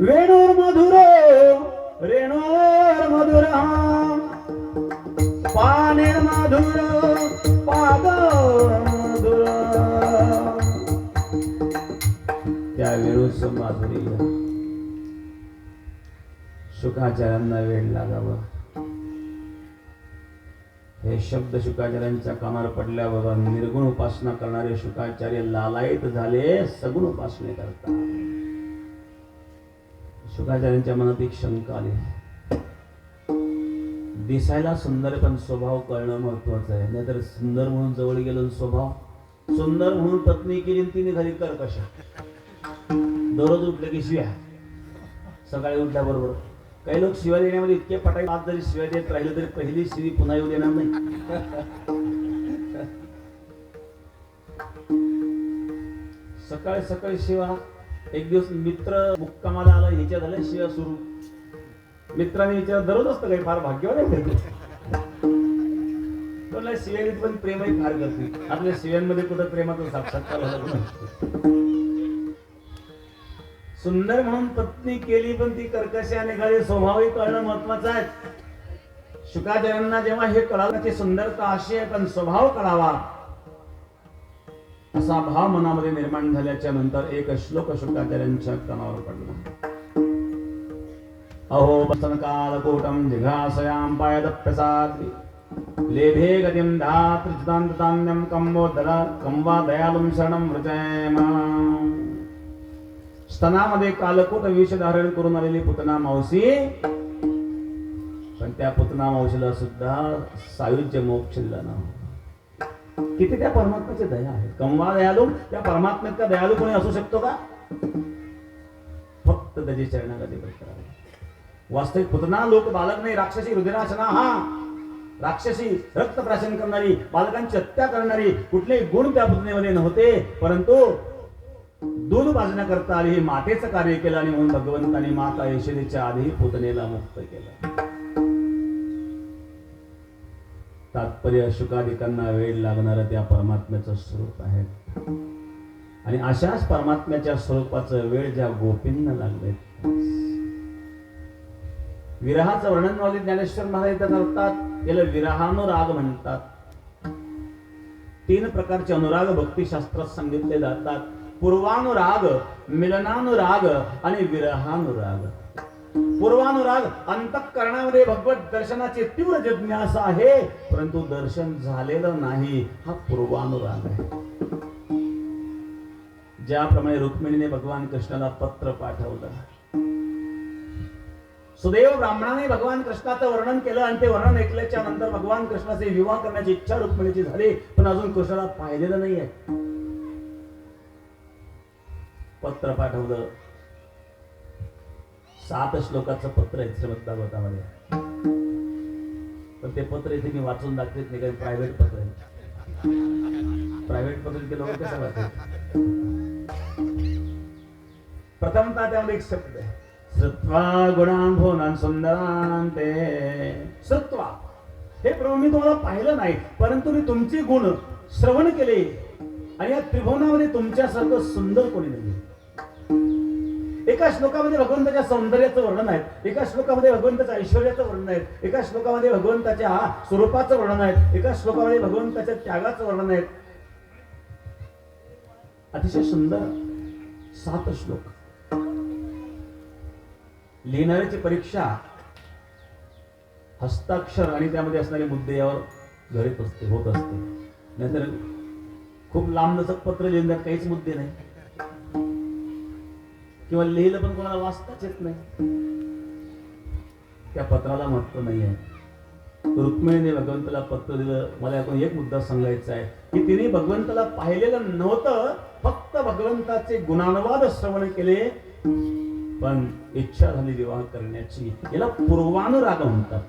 वेणुर्मधुर रेणुर्मधुर पाणिर्मधुर पाद मधुर त्या वेणूचं माधुर्य शुकाचार्यांना वेळ लागावं. हे शब्द शुकाचार्यांच्या कानावर पडल्यावर निर्गुण उपासना करणारे शुकाचार्य लालायित झाले सगुण उपासने करतात. शुकाचार्यांच्या मनात एक शंका आली. दिसायला सुंदर पण स्वभाव कळणं महत्वाचं आहे. नाहीतर सुंदर म्हणून जवळ गेलो स्वभाव सुंदर म्हणून पत्नी केली आणि तिने घरी कर कशा. दररोज उठलं की शिव्या. सकाळी उठल्याबरोबर काही लोक शिव्या देण्यामध्ये इतके पटाई आज जरी शिव्या देत राहिले तरी पहिली शिवी पुन्हा येऊ देणार नाही. सकाळी सकाळी शिवा. एक दिवस मित्र मुक्कामाला आला ह्याच्या झाल्या शिव्या सुरू. मित्राने विचार दररोज असतं काही फार भाग्यवान आहे. शिव्या पण प्रेमही फार करते. आपल्या शिव्यांमध्ये कुठं प्रेमाचा साक्षात्कार होता. सुंदर म्हणून पत्नी केली पण ती कर्कशी निघाली. स्वभावही कळणं महत्वाचं आहे. शुकाचार्यांना जेव्हा हे कळालं की सुंदरता अशी आहे पण स्वभाव कळावा असा भाव मनामध्ये निर्माण झाल्याच्या नंतर एक श्लोक शुकाचार्यांच्या कानावर पडला. अहो बसनकालकोटं जिघासयां पायदप्यसाद्रि लेभे गतिं धातृचितान्ततान्यं कंवा दयालुं शरणं व्रजेम. स्तनामध्ये कालकोट विष धारण करून आलेली पुतना मावशी पण त्या पुतना मावशीला सुद्धा सायुज्य मोक्ष दिला ना. किती त्या परमात्म्याची दया आहे. कंवा दयालू त्या परमात्म्यात का दयालू कोणी असू शकतो का. फक्त त्याची चरणागती करावी. वास्तविक पुतना लोक बालक नाही. राक्षसी रुधिराशना हा राक्षसी रक्त प्राशन करणारी बालकांची हत्या करणारी कुठलेही गुण त्या पुतनेमध्ये नव्हते. परंतु दूध पाजण्याकरता आली. हे मातेचं कार्य केलं आणि म्हणून भगवंताने माता यशोदेच्या आधी पुतनेला मुक्त केलं. तात्पर्य शुकादिकांना वेळ लागणारं त्या परमात्म्याचं स्वरूप आहे. आणि अशाच परमात्म्याच्या स्वरूपाचं वेळ ज्या गोपींना लागले. विरहाचं वर्णन वाले ज्ञानेश्वर महाराज करतात. याला विरहानुराग म्हणतात. 3 प्रकारचे अनुराग भक्तिशास्त्रात सांगितले जातात. पूर्वानुराग, मिलनानुराग आणि विरहानुराग. पूर्वानुराग अंतःकरणामध्ये भगवत दर्शनाची तीव्र जिज्ञासा आहे परंतु दर्शन झालेलं नाही. हा पूर्वानुराग आहे. ज्याप्रमाणे रुक्मिणीने भगवान कृष्णाला पत्र पाठवलं. सुदैव ब्राह्मणाने भगवान कृष्णाचं वर्णन केलं आणि ते वर्णन ऐकल्याच्या नंतर भगवान कृष्णाचे विवाह करण्याची इच्छा रुक्मिणीची झाली पण अजून कृष्णाला पाहिलेलं नाहीये. पत्र पाठवलं. 7 श्लोकाचं पत्र आहे श्रीमद भागवतामध्ये. पण ते पत्र इथे मी वाचून दाखवत नाही कारण प्रायव्हेट पत्र आहे. प्रायव्हेट पत्र ते लोक कसं वाचतात. प्रथमतः त्यामध्ये एक शब्द आहे श्रुत्वा गुणांभोनां सुंदरांते. श्रुत्वा हे प्रभू मी तुम्हाला पाहिलं नाही परंतु मी तुमचे गुण श्रवण केले आणि या त्रिभुवनामध्ये तुमच्यासारखं सुंदर कोणी नाही. एका श्लोकामध्ये भगवंताच्या सौंदर्याचं वर्णन आहे. एका श्लोकामध्ये भगवंताच्या ऐश्वर्याचं वर्णन आहे. एका श्लोकामध्ये भगवंताच्या स्वरूपाचं वर्णन आहे. एका श्लोकामध्ये भगवंताच्या त्यागाचं वर्णन आहे. अतिशय सुंदर 7 श्लोक. लिहिणाऱ्याची परीक्षा हस्ताक्षर आणि त्यामध्ये असणारे मुद्दे यावर घडत असते होत असते. नाहीतर खूप लांब लचक पत्र लिहिण्यात काहीच मुद्दे नाही किंवा लिहिलं पण कोणाला वाचताच येत नाही. त्या पत्राला महत्व नाही आहे. रुक्मिणीने भगवंताला पत्र दिलं. मला यातून एक मुद्दा सांगायचा आहे की तिने भगवंताला पाहिलेलं नव्हतं. फक्त भगवंताचे गुणानुवाद श्रवण केले पण इच्छा झाली विवाह करण्याची. याला पूर्वानुराग म्हणतात.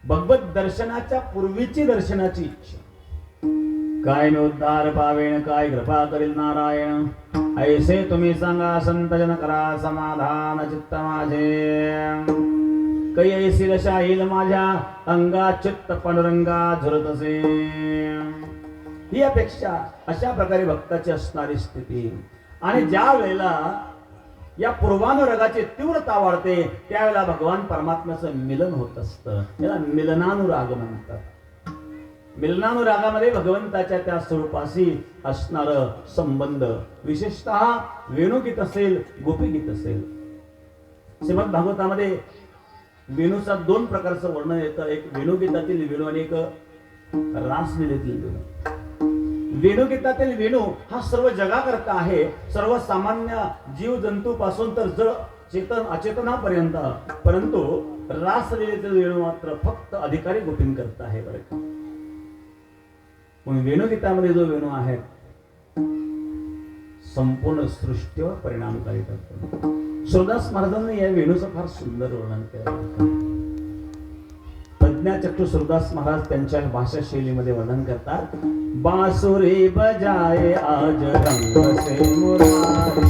भगवत दर्शनाच्या पूर्वीची दर्शनाची इच्छा. काय मी उद्धार पावेण काय कृपा करील नारायण. ऐसे तुम्ही सांगा संत जन करा समाधान चित्त माझे. काही ऐसी दशा येईल माझ्या अंगा चित्त पांडुरंगा झुरत असे. ही अपेक्षा अशा प्रकारे भक्ताची असणारी स्थिती. आणि ज्या वेळेला या पूर्वानुरागाची तीव्रता वाढते, त्यावेळेला भगवान परमात्म्याचं मिलन होत असतं. याला मिलनानुराग म्हणतात. मिलनानुरागामध्ये भगवंताच्या त्या स्वरूपाशी असणार संबंध, विशेषतः वेणुगीत असेल, गोपीगीत असेल. श्रीमद भागवतामध्ये वेणूचा 2 प्रकारचं वर्णन येतं. एक वेणुगीतातील वेणू आणि एक रासलीलेतील वेणू. वेणुगीतातील वेणू हा सर्व जगाकरता आहे, सर्वसामान्य जीव जंतूपासून तर जड चेतन अचेतनापर्यंत. परंतु रासलीलेतील वेणू मात्र फक्त अधिकारी गोपींकरता आहे बरं का. पण वेणुगीतामध्ये जो वेणू आहे संपूर्ण सृष्टीवर परिणामकारी ठरतो. सूरदास महाराजांनी या वेणूचं फार सुंदर वर्णन केलं. प्रज्ञाचक्षु सूरदास महाराज त्यांच्या भाषा शैलीमध्ये वर्णन करतात. बांसुरी बजाए आज रंग से मुरारी,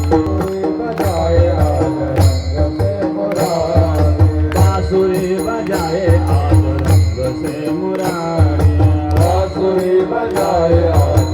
बजाए आज रंग से मुरारी, बांसुरी बजाए आज रंग से मुरारी, बांसुरी बजाए आज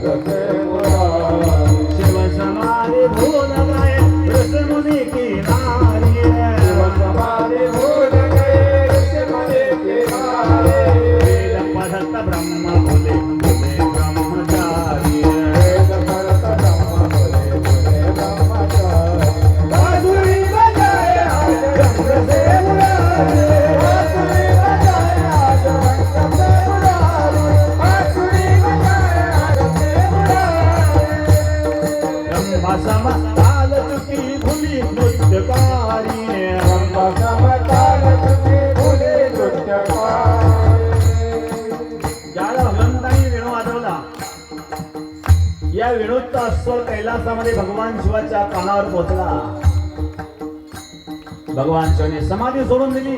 रंग से मुरारी, शिव समाधि भूल गए ऋषि मुनि की नारी, शिव समाधि भूल गए ऋषि मुनि की नारी, वेद पढ़त ब्रह्म बोले बोले ब्रह्मचारी, वेद भरत ब्रह्म बोले बोले ब्रह्मचारी, बांसुरी बजाए आज रंग से मुरारी, बांसुरी बजाए आज रंग से मुरारी, बांसुरी बजाए आज से मुरारी, ब्रह्म सम ताल चुकी भूली नृत्यकारी, ब्रह्म समकाल तुझे भुले नृत्यकारी, ज्याला भगवंतांनी वेणू वाजवला, या वेणूचा स्वर कैलासामध्ये भगवान शिवाच्या कानावर पोहोचला. भगवान शिवाने समाधी सोडून दिली.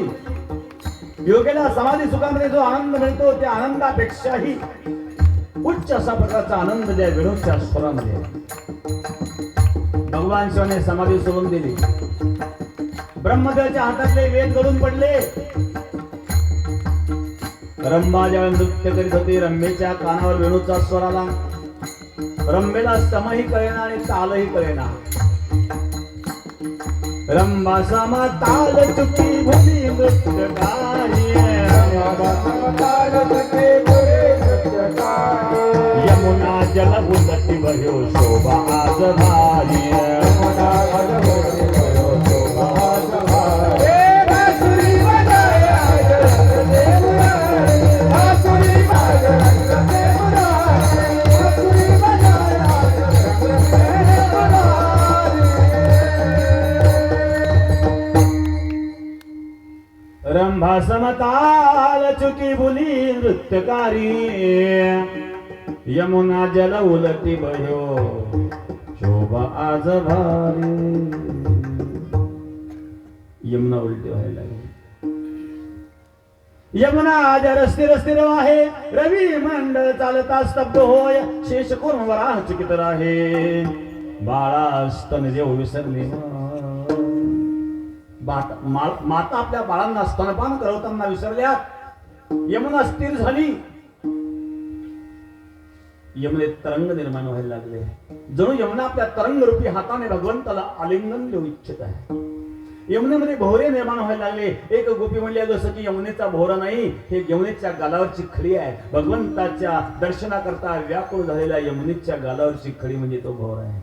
योगेला समाधी सुखामध्ये जो आनंद मिळतो त्या आनंदापेक्षाही उच्च असा प्रकारचा आनंद त्या वेणूच्या स्वरामध्ये आहे. भगवान शिवाने समाधी सोडून दिली. ब्रह्मदेवाच्या हातातले वेद गळून पडले. रंभा ज्यावेळी नृत्य करीत होती, रंभेच्या कानावर वेणूचा स्वर आला. रंभेला समही कळेना आणि तालही कळेना. रंभा सम ताल चुकी भूली नृत्यकारी, ब्रह्म समकाल तुझे भुले नृत्यकारी, यमुना जल उलटी बह्यो शोभा आज भारी, यमुना जल होती भयो शोभा आज भारी, हे बांसुरी बजाए आज रंग से मुरारी, बांसुरी बजाए रंग से मुरारी, बांसुरी बजाए आज रंग से मुरारी, रंभा समताल चुकी भुली नृत्यकारी, यमुना जल उलटी बह्यो शोभा आज भारी. यमुना उलटी व्हायला लागली. यमुना जर स्थिर स्थिर आहे, रवी मंडळ चालता स्तब्ध होय, शेष करून वराह चुकित राहे. बाळा स्तन जेव विसरली, माता आपल्या बाळांना स्तनपान करवताना विसरल्या. यमुना स्थिर झाली. यमुनेत तरंग निर्माण व्हायला लागले. जणू यमुना आपल्या तरंग रूपी हाताने भगवंताला आलिंगन देऊ इच्छित आहे. यमुनेमध्ये भोवरे निर्माण व्हायला लागले. एक गोपी म्हणली, जसं की यमुनेचा भोवरा नाही, हे यमुनेच्या गालावरची खडी आहे. भगवंताच्या दर्शनाकरता व्याकुळ झालेल्या यमुनेच्या गालावरची खडी म्हणजे तो भोवरा आहे.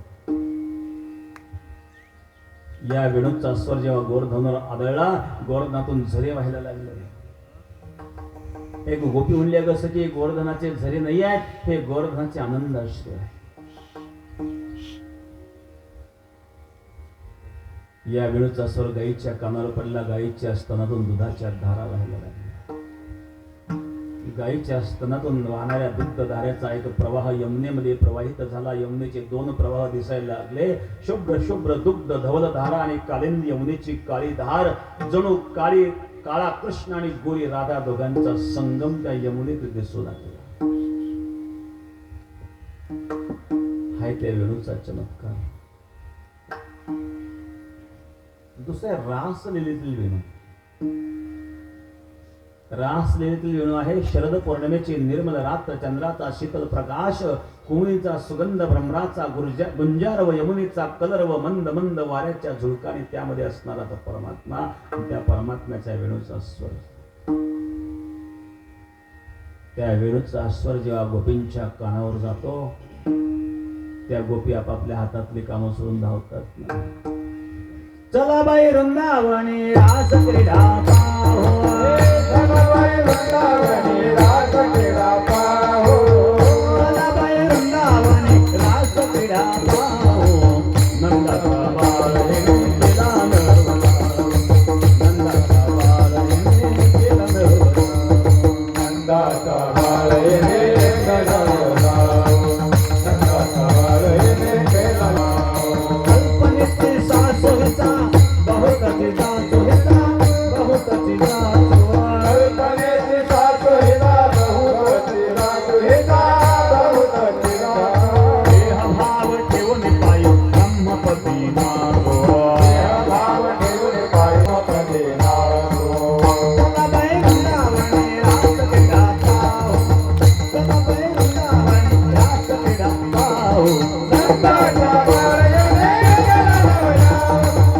या वेणूचा स्वर जेव्हा गोवर्धनावर आदळला, गोवर्धनातून झरे व्हायला लागले. एक गोपी म्हणली, कसं की गोवर्धनाचे झरे नाही आहेत, हे गोवर्धनाचे आनंद अश्रू आहे. या वेणूचा स्वर गायीच्या कानावर पडला. गायीच्या स्तनातून दुधाच्या धारा व्हायला लागल्या. गायीच्या स्तनातून वाहणाऱ्या दुग्ध धाऱ्याचा एक प्रवाह यमुनेमध्ये प्रवाहित झाला. यमुनेचे 2 प्रवाह दिसायला लागले. शुभ्र शुभ्र दुग्ध धवल धारा आणि कालिंदी यमुनेची काळी धार. जणू काळा कृष्ण आणि गोरी राधा दोघांचा संगम त्या यमुनेत दिसू लागला. हाय त्या वेणूचा चमत्कार. दुसऱ्या रासलीलेतील वेणू. रासलीलेतील वेणू आहे शरद पौर्णिमेची निर्मल रात्र, चंद्राचा शीतल प्रकाश, कुवळीचा सुगंध, भ्रमराचा गुंजार व यमुनेचा कलर व मंद मंद वाऱ्याच्या झुळकाने त्यामध्ये असणारा तो परमात्मा, त्या परमात्म्याच्या वेणूचा स्वर. त्या वेणूचा स्वर जेव्हा गोपींच्या कानावर जातो, त्या गोपी आपापल्या हातातली कामं सोडून धावतात. चला बाई वृंदावनी रास क्रीडा पाहो, चला बाई वृंदावनी रास क्रीडा पाहो, चला बाई वृंदावनी रास क्रीडा पाहो. नंदाचा बाळ येणे केला नवरा, नंदाचा बाळ येणे केला नवरा. नंदाचा बाळ येणे केला नवरा, नंदाचा बाळ येणे केला नवरा. कल्पनेचे सासुचा बहुत तिचा सुहिता, बहुत तिचा सुहा. कल्पनेची सासू हिला बहुत तिला सुहिता, बहुत तिला. देह भाव ठेवून पायी ब्रह्मपती मागो, भाव ठेवून पायी नागो. चला बाई वृंदावनी रास क्रीडा पाहो, चला बाई वृंदावनी रास क्रीडा पाहो. नंदाचा बाळ येणे केला नवरा,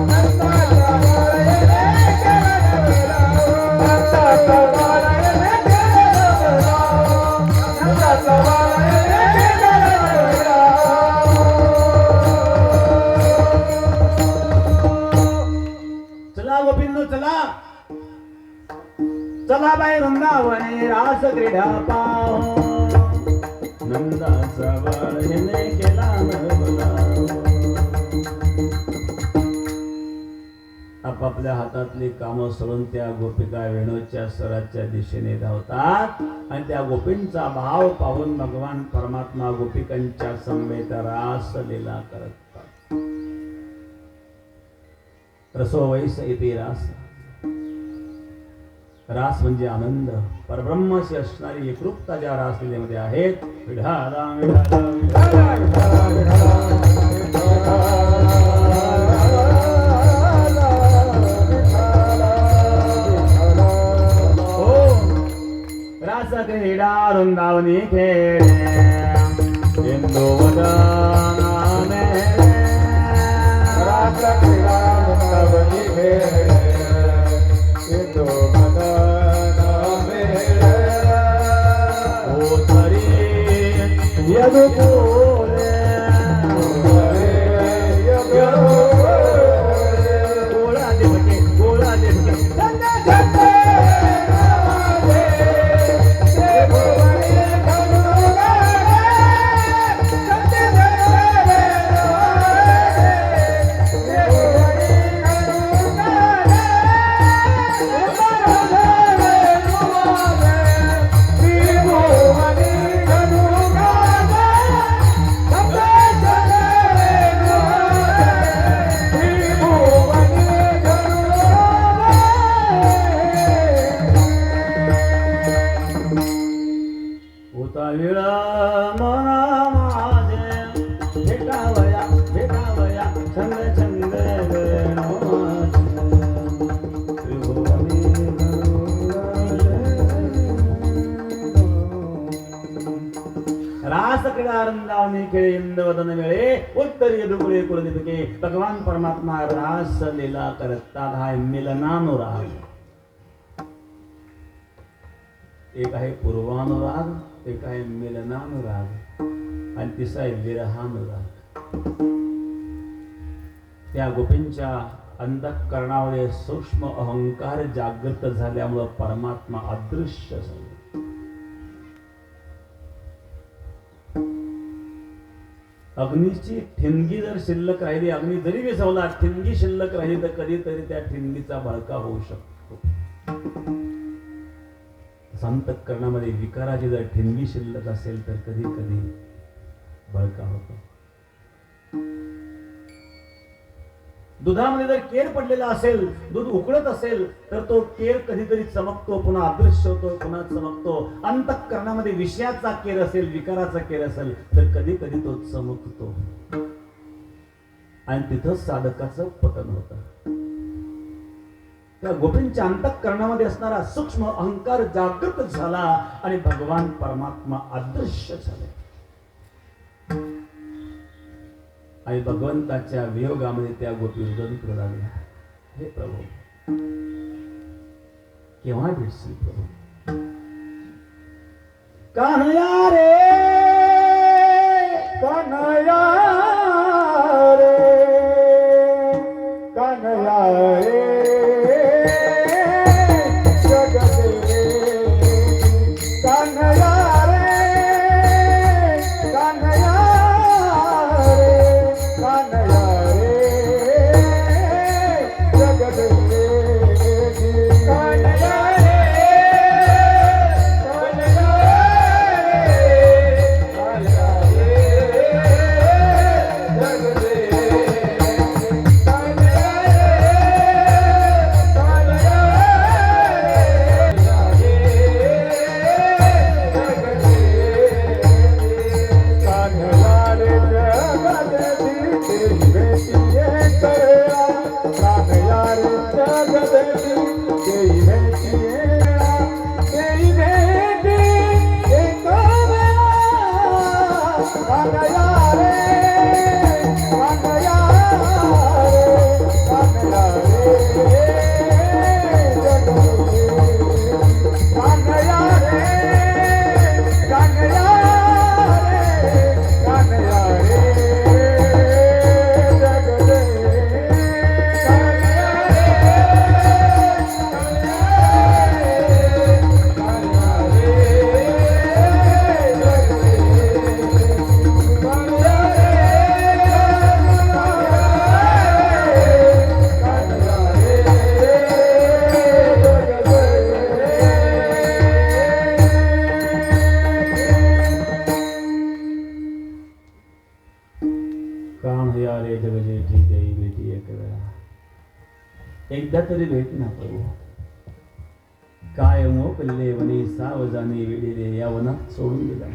नंदाचा बाळ येणे केला नवरा, नंदाचा बाळ येणे केला नवरा, नंदाचा बाळ येणे केला नवरा. चला गोपींनो चला, चला बाई वृंदावनी रास क्रीडा पाहो. नंदाचा बाळ हिने केला नवला. आपापल्या हातातली कामं सोडून त्या गोपिका वेणूच्या स्वराच्या दिशेने धावतात आणि त्या गोपींचा भाव पाहून भगवान परमात्मा गोपिकांच्या समवेत रास लीला करतात. रसो वैस इति रास. रास म्हणजे आनंद, परब्रह्माशी असणारी एकरूपता ज्या रासलीलेमध्ये आहेत. विढाला विढाला विढाला. हो, रास क्रीडा वृंदावनी खेळे, इंदू वदनाने. रास क्रीडा वृंदावनी खेळे, इंदू मदना मेळे. ओ तरी यदुपुरे, गोळा देवके, गोळा देवके. होता विळा मना माझे, भेटावया भेटावया छंद छंद वेणूचे. त्रिभुवनी रास क्रीडा वृंदावनी खेळे, इंदवदन वेळे, उत्तरी दुबळे कुलदीपके. भगवान परमात्मा रास लीला करतात. हा मिलनानुराग. एक आहे पूर्वानुराग, एक आहे मिलनानुराग आणि तिसरा आहे विरहानुराग. त्या गोपींच्या अंतःकरणामध्ये सूक्ष्म अहंकार जागृत झाल्यामुळं परमात्मा अदृश्य झाला. अग्नीची ठिणगी जर शिल्लक राहिली, अग्नी जरी विझवला, ठिणगी शिल्लक राहिली तर कधीतरी त्या ठिणगीचा भडका होऊ शकतो. अंतःकरणामध्ये विकाराची जर ठिणगी शिल्लक असेल तर कधी कधी भडका होतो. दुधामध्ये जर केर पडलेला असेल, दूध उकळत असेल तर तो केर कधीतरी चमकतो, पुन्हा अदृश्य होतो, पुन्हा चमकतो. अंतःकरणामध्ये विषयाचा केर असेल, विकाराचा केर असेल तर कधी कधी तो चमकतो आणि तिथं साधकाचं पतन होतं. त्या गोपींच्या अंतःकरणामध्ये असणारा सूक्ष्म अहंकार जागृत झाला आणि भगवान परमात्मा अदृश्य झाले आणि भगवंताच्या वियोगामध्ये त्या गोपी रुदन करू लागल्या. हे प्रभू केव्हा भेटशील प्रभू? कान्हया रे कान्हया रे कान्हया रे जगदेवी कान्हया रे कान्हया रे कान्हया रे जगदेवी कान्हया रे कान्हया एकदा तरी भेट ना प्रभू. काय मोकले वने सावजाने वेडेले या वनात सोडून गेला.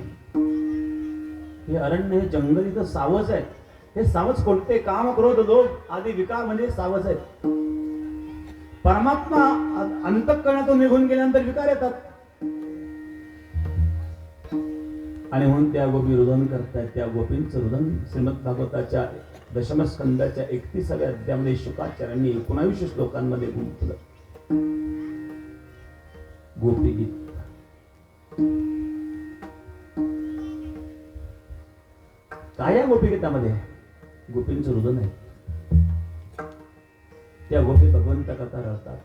हे अरण्य हे जंगल इथं सावज आहे. हे सावज कोणते काम क्रोध लोभ आदी विकार म्हणजे सावज आहेत. परमात्मा अंतःकरणातून निघून गेल्यानंतर विकार येतात आणि म्हणून त्या गोपी रुदन करतायत. त्या गोपींचं रुदन श्रीमद भागवताच्या दशमस्कंदाच्या 31व्या अध्यायामध्ये शुकाचार्यांनी 19 श्लोकांमध्ये गुंतवलं. गोपी गीत काय या गोपी गीतामध्ये? गोपींचं रुदन आहे. त्या गोपी भगवंता करता रडतात.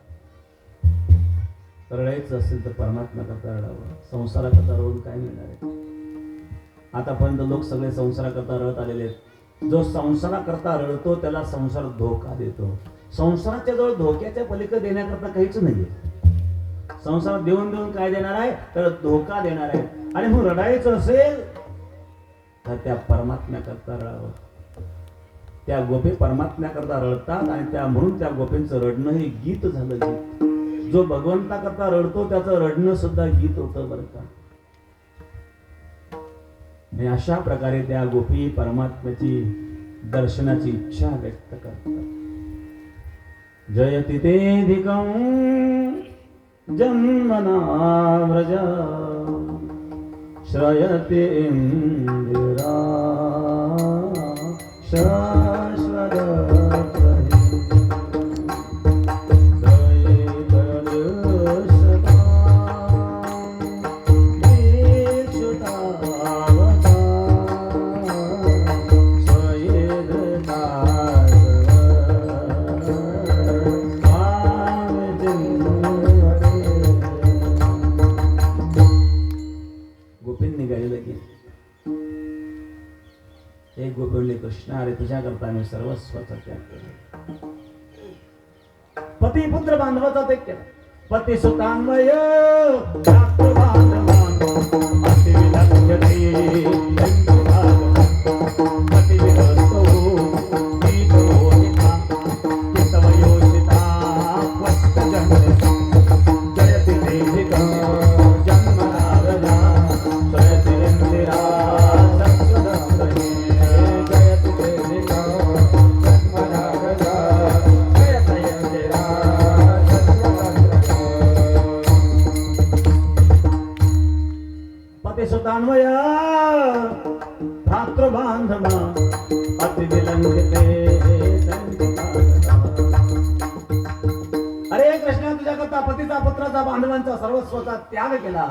रडायचं असेल तर परमात्मा करता रडावं. संसाराकरता रडून काय मिळणार आहे? आतापर्यंत लोक सगळे संसाराकरता रडत आलेले आहेत. जो संसाराकरता रडतो त्याला संसार धोका देतो. संसाराच्या जवळ धोक्याच्या पलीकडे देण्याकरता काहीच नाहीये. संसार देऊन देऊन काय देणार आहे? तर धोका देणार आहे. आणि मग रडायचं असेल तर त्या परमात्म्याकरता रडावं. त्या गोपी परमात्म्याकरता रडतात आणि त्या म्हणून त्या गोपींचं रडणं हे गीत झालं. गीत जो भगवंताकरता रडतो त्याचं रडणं सुद्धा गीत होतं बरं का. आणि अशा प्रकारे त्या गोपी परमात्म्याची दर्शनाची इच्छा व्यक्त करतात. जयति तेधिकं जन्मना व्रज श्रयते इंदिरा शाश्वत कृष्ण अरे तुझ्या करता मी सर्वस्वाचा त्याग केला. पती पुत्र बांधवाचा त्याग केला. पती सुतान्वय रात्र बांधवान अति विलक्षणे पती विरस्तो गीतो निका चित्तवयोषिता वस्त जन्मता जयति देहिका जन्मनारदा जयति इंदिरा बांधवांचा सर्वस्वाचा त्याग केला.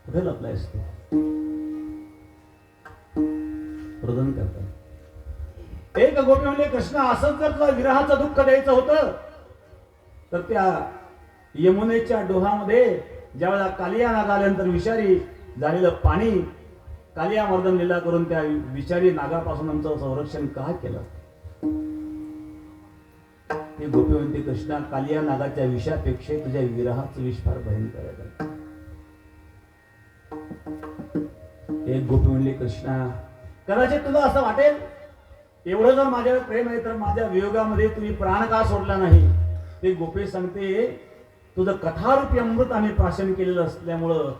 कुठे लपलायस तू? रुदन करतात. एक गोपी म्हणजे कृष्ण असंच जर तुला विरहाचं दुःख द्यायचं होतं तर त्या यमुनेच्या डोहामध्ये ज्यावेळेला कालिया नाग आल्यानंतर विषारी झालेलं पाणी कालिया मर्दन लीला करून त्या विषारी नागापासून आमचं संरक्षण का केलं? ते गोपी म्हणते कृष्णा कालिया नागाच्या विषापेक्षा तुझ्या विरहाचं विष फार भयंकर आहे. एक गोपी म्हणली कृष्णा कदाचित तुला असं वाटेल एवढं जर माझ्यावर प्रेम आहे तर माझ्या वियोगामध्ये तुम्ही प्राण का सोडला नाही. ते गोपी सांगते तुझं कथारूपी अमृत आम्ही प्राशन केलेलं असल्यामुळं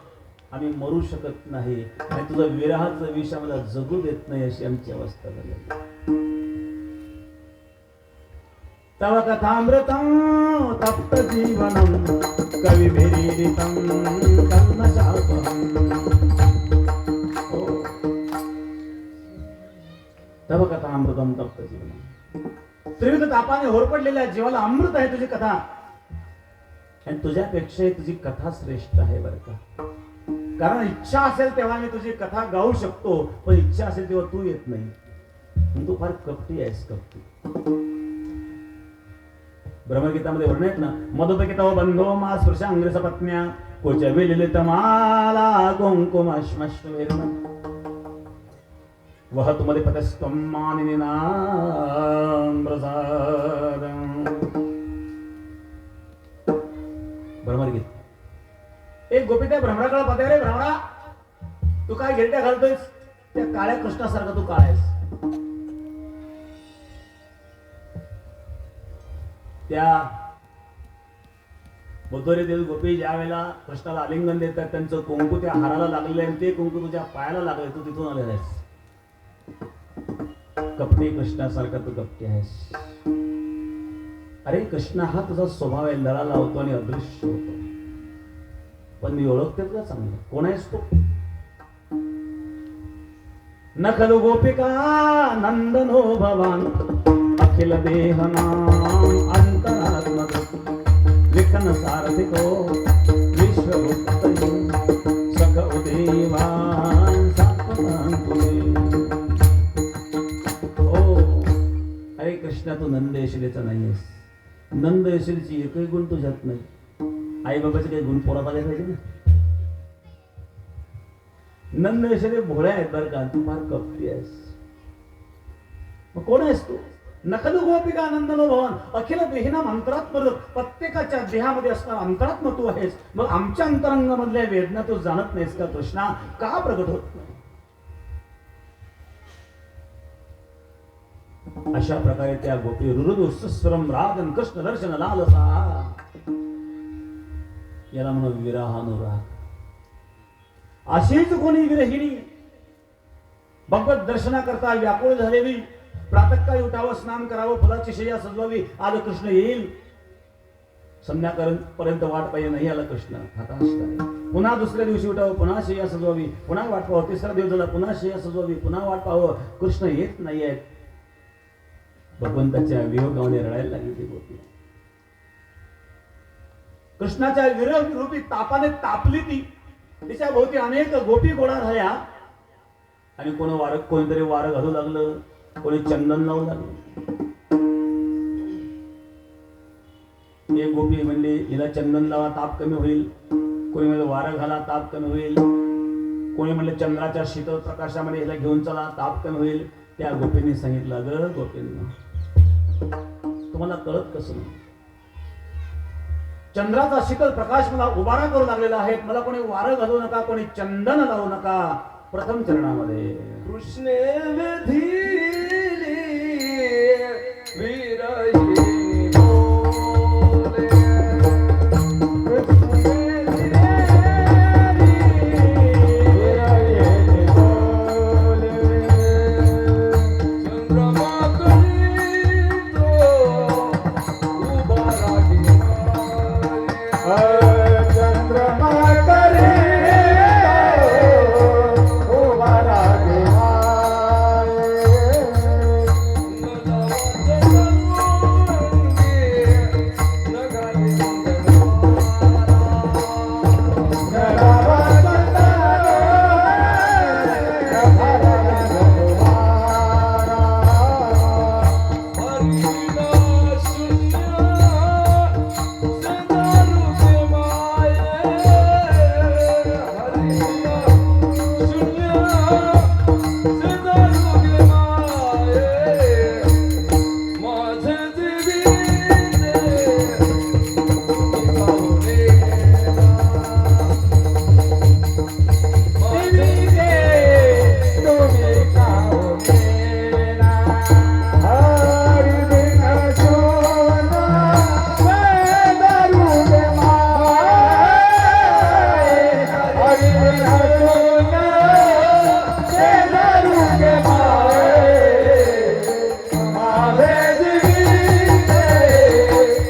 आम्ही मरू शकत नाही आणि तुझं विरहाचं विष आम्हाला जगू देत नाही अशी आमची अवस्था झाली. तव कथामृतं तप्त जीवनं कवी विरीडितं कल्मषापहं. तव कथामृतं तप्त जीवनं. त्रिविध तापाने होरपडलेल्या जीवाला अमृत आहे तुझी कथा आणि तुझ्यापेक्षा तुझी कथा श्रेष्ठ आहे बरं का. कारण इच्छा असेल तेव्हा मी तुझी कथा गाऊ शकतो पण इच्छा असेल तेव्हा तू येत नाही. तू फार कपटी आहेस कपटी. ब्रह्मगीतामध्ये वर्णन आहेत ना मधुपकिता बंधो मा स्पृशांग्रस पत्न्या कोच विलिलित माला कुंकुमाश्मश्वेर्म वह तुमदे पतस्त्वं मानिनीनां प्रसादं. ब्रह्मगीत. एक गोपी त्या भ्रमराकडे पाहते रे भ्रमरा तू काय गिरट्या घालतोयस त्या काळ्या कृष्णासारखा तू काळा आहेस. त्या बोधोरीतील गोपी ज्या वेळेला कृष्णाला आलिंगन देतात त्यांचं कुंकू त्या हाराला लागलेलं आहे ते कुंकू तुझ्या पायाला लागले तू तिथून आलेला आहेस. कपटी कृष्णासारखा तू कपटी आहेस. अरे कृष्ण हा तुझा स्वभाव आहे लळा लावतो आणि अदृश्य होतो पण मी ओळखते तुला चांगलं. कोण आहेस तू? न खलु गोपिका नंदनो भवान अखिल देहनाम अंतरात्मक विखन सारथिको विश्वभूतयो सख उदेवान सात्वतांतुले. ओ अरे कृष्णा तू नंद यशोदेचा नाहीयेस. नंद यशोदेची एकही गुण तुझ्यात नाही. आई बाबाचे काही गुण पोरात आले पाहिजे ना. नंद यशोदे भोळ्या आहेत बरं का. तू फार कपटी आहेस. मग कोण आहेस तू? नखलु गोपिका नंदनो भवन अखिल देहिनाम अंतरात्म. प्रत्येकाच्या देहामध्ये असणारा अंतरात्म तू आहेस. मग आमच्या अंतरंगामधल्या वेदना तू जाणत नाहीस का कृष्णा? का प्रगट होत नाही? अशा प्रकारे त्या गोपी रुरुदु सुस्वरम रागन कृष्ण दर्शन लालसा याला म्हणून विरहानुराग. अशीच कोणी विरहिणी भगवत दर्शनाकरता व्याकुळ झालेली प्रातःकाळी उठावं स्नान करावं फुलाची शय्या सजवावी आज कृष्ण येईल. संध्याकाळपर्यंत वाट पाहिजे नाही आला कृष्ण हताश झाले. पुन्हा दुसऱ्या दिवशी उठावं पुन्हा शय्या सजवावी पुन्हा वाट पाहावं. तिसरा दिवस झाला पुन्हा शय्या सजवावी पुन्हा वाट पाहावं. कृष्ण येत नाही आहेत. भगवंताच्या वियोगाने रडायला लागली ती गोपी. कृष्णाच्या विरह रूपी तापाने तापली ती. तिच्या भोवती अनेक गोपी गोळा झाल्या आणि कोणीतरी वारं घालू लागलं कोणी चंदन लावू लागलं. एक गोपी म्हणली हिला चंदन लावा ताप कमी होईल. कोणी म्हणलं वारं घाला ताप कमी होईल. कोणी म्हणलं चंद्राच्या शीतल प्रकाशामध्ये हिला घेऊन चला ताप कमी होईल. त्या गोपींनी सांगितलं ग गोपींना तुम्हाला कळत कसं नाही? चंद्राचा शीतल प्रकाश मला उभारा करू लागलेला आहे. मला कोणी वारं घालू नका कोणी चंदन लावू नका. प्रथम चरणामध्ये कृष्णे विधिली विरहिणी बोले. कृष्णे विरहिणी बोले. चंद्रमा करीतो उभा राहिला. चंद्रमा करीतो उभा राहिला. माझे जीविते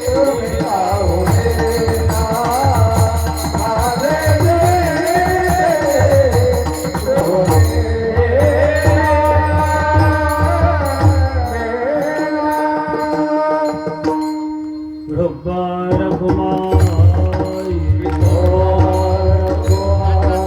तुम्ही पाहू देना माझे जीविते तुम्ही रब्बार घुमाई रब्बार घुमाई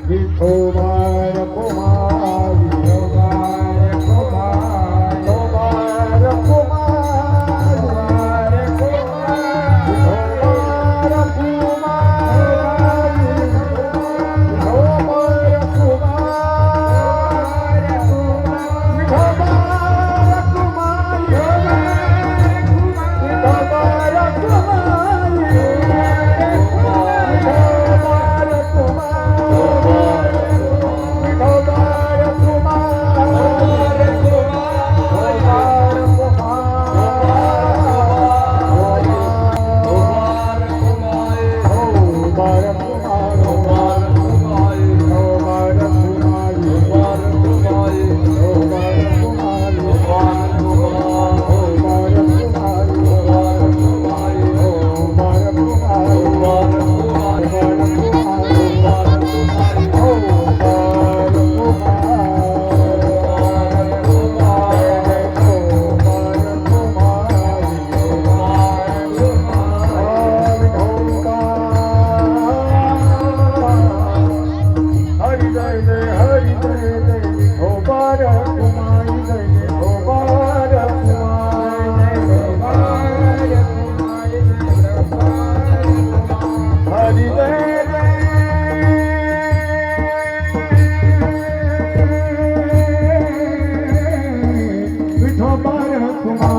विठोबा कुमार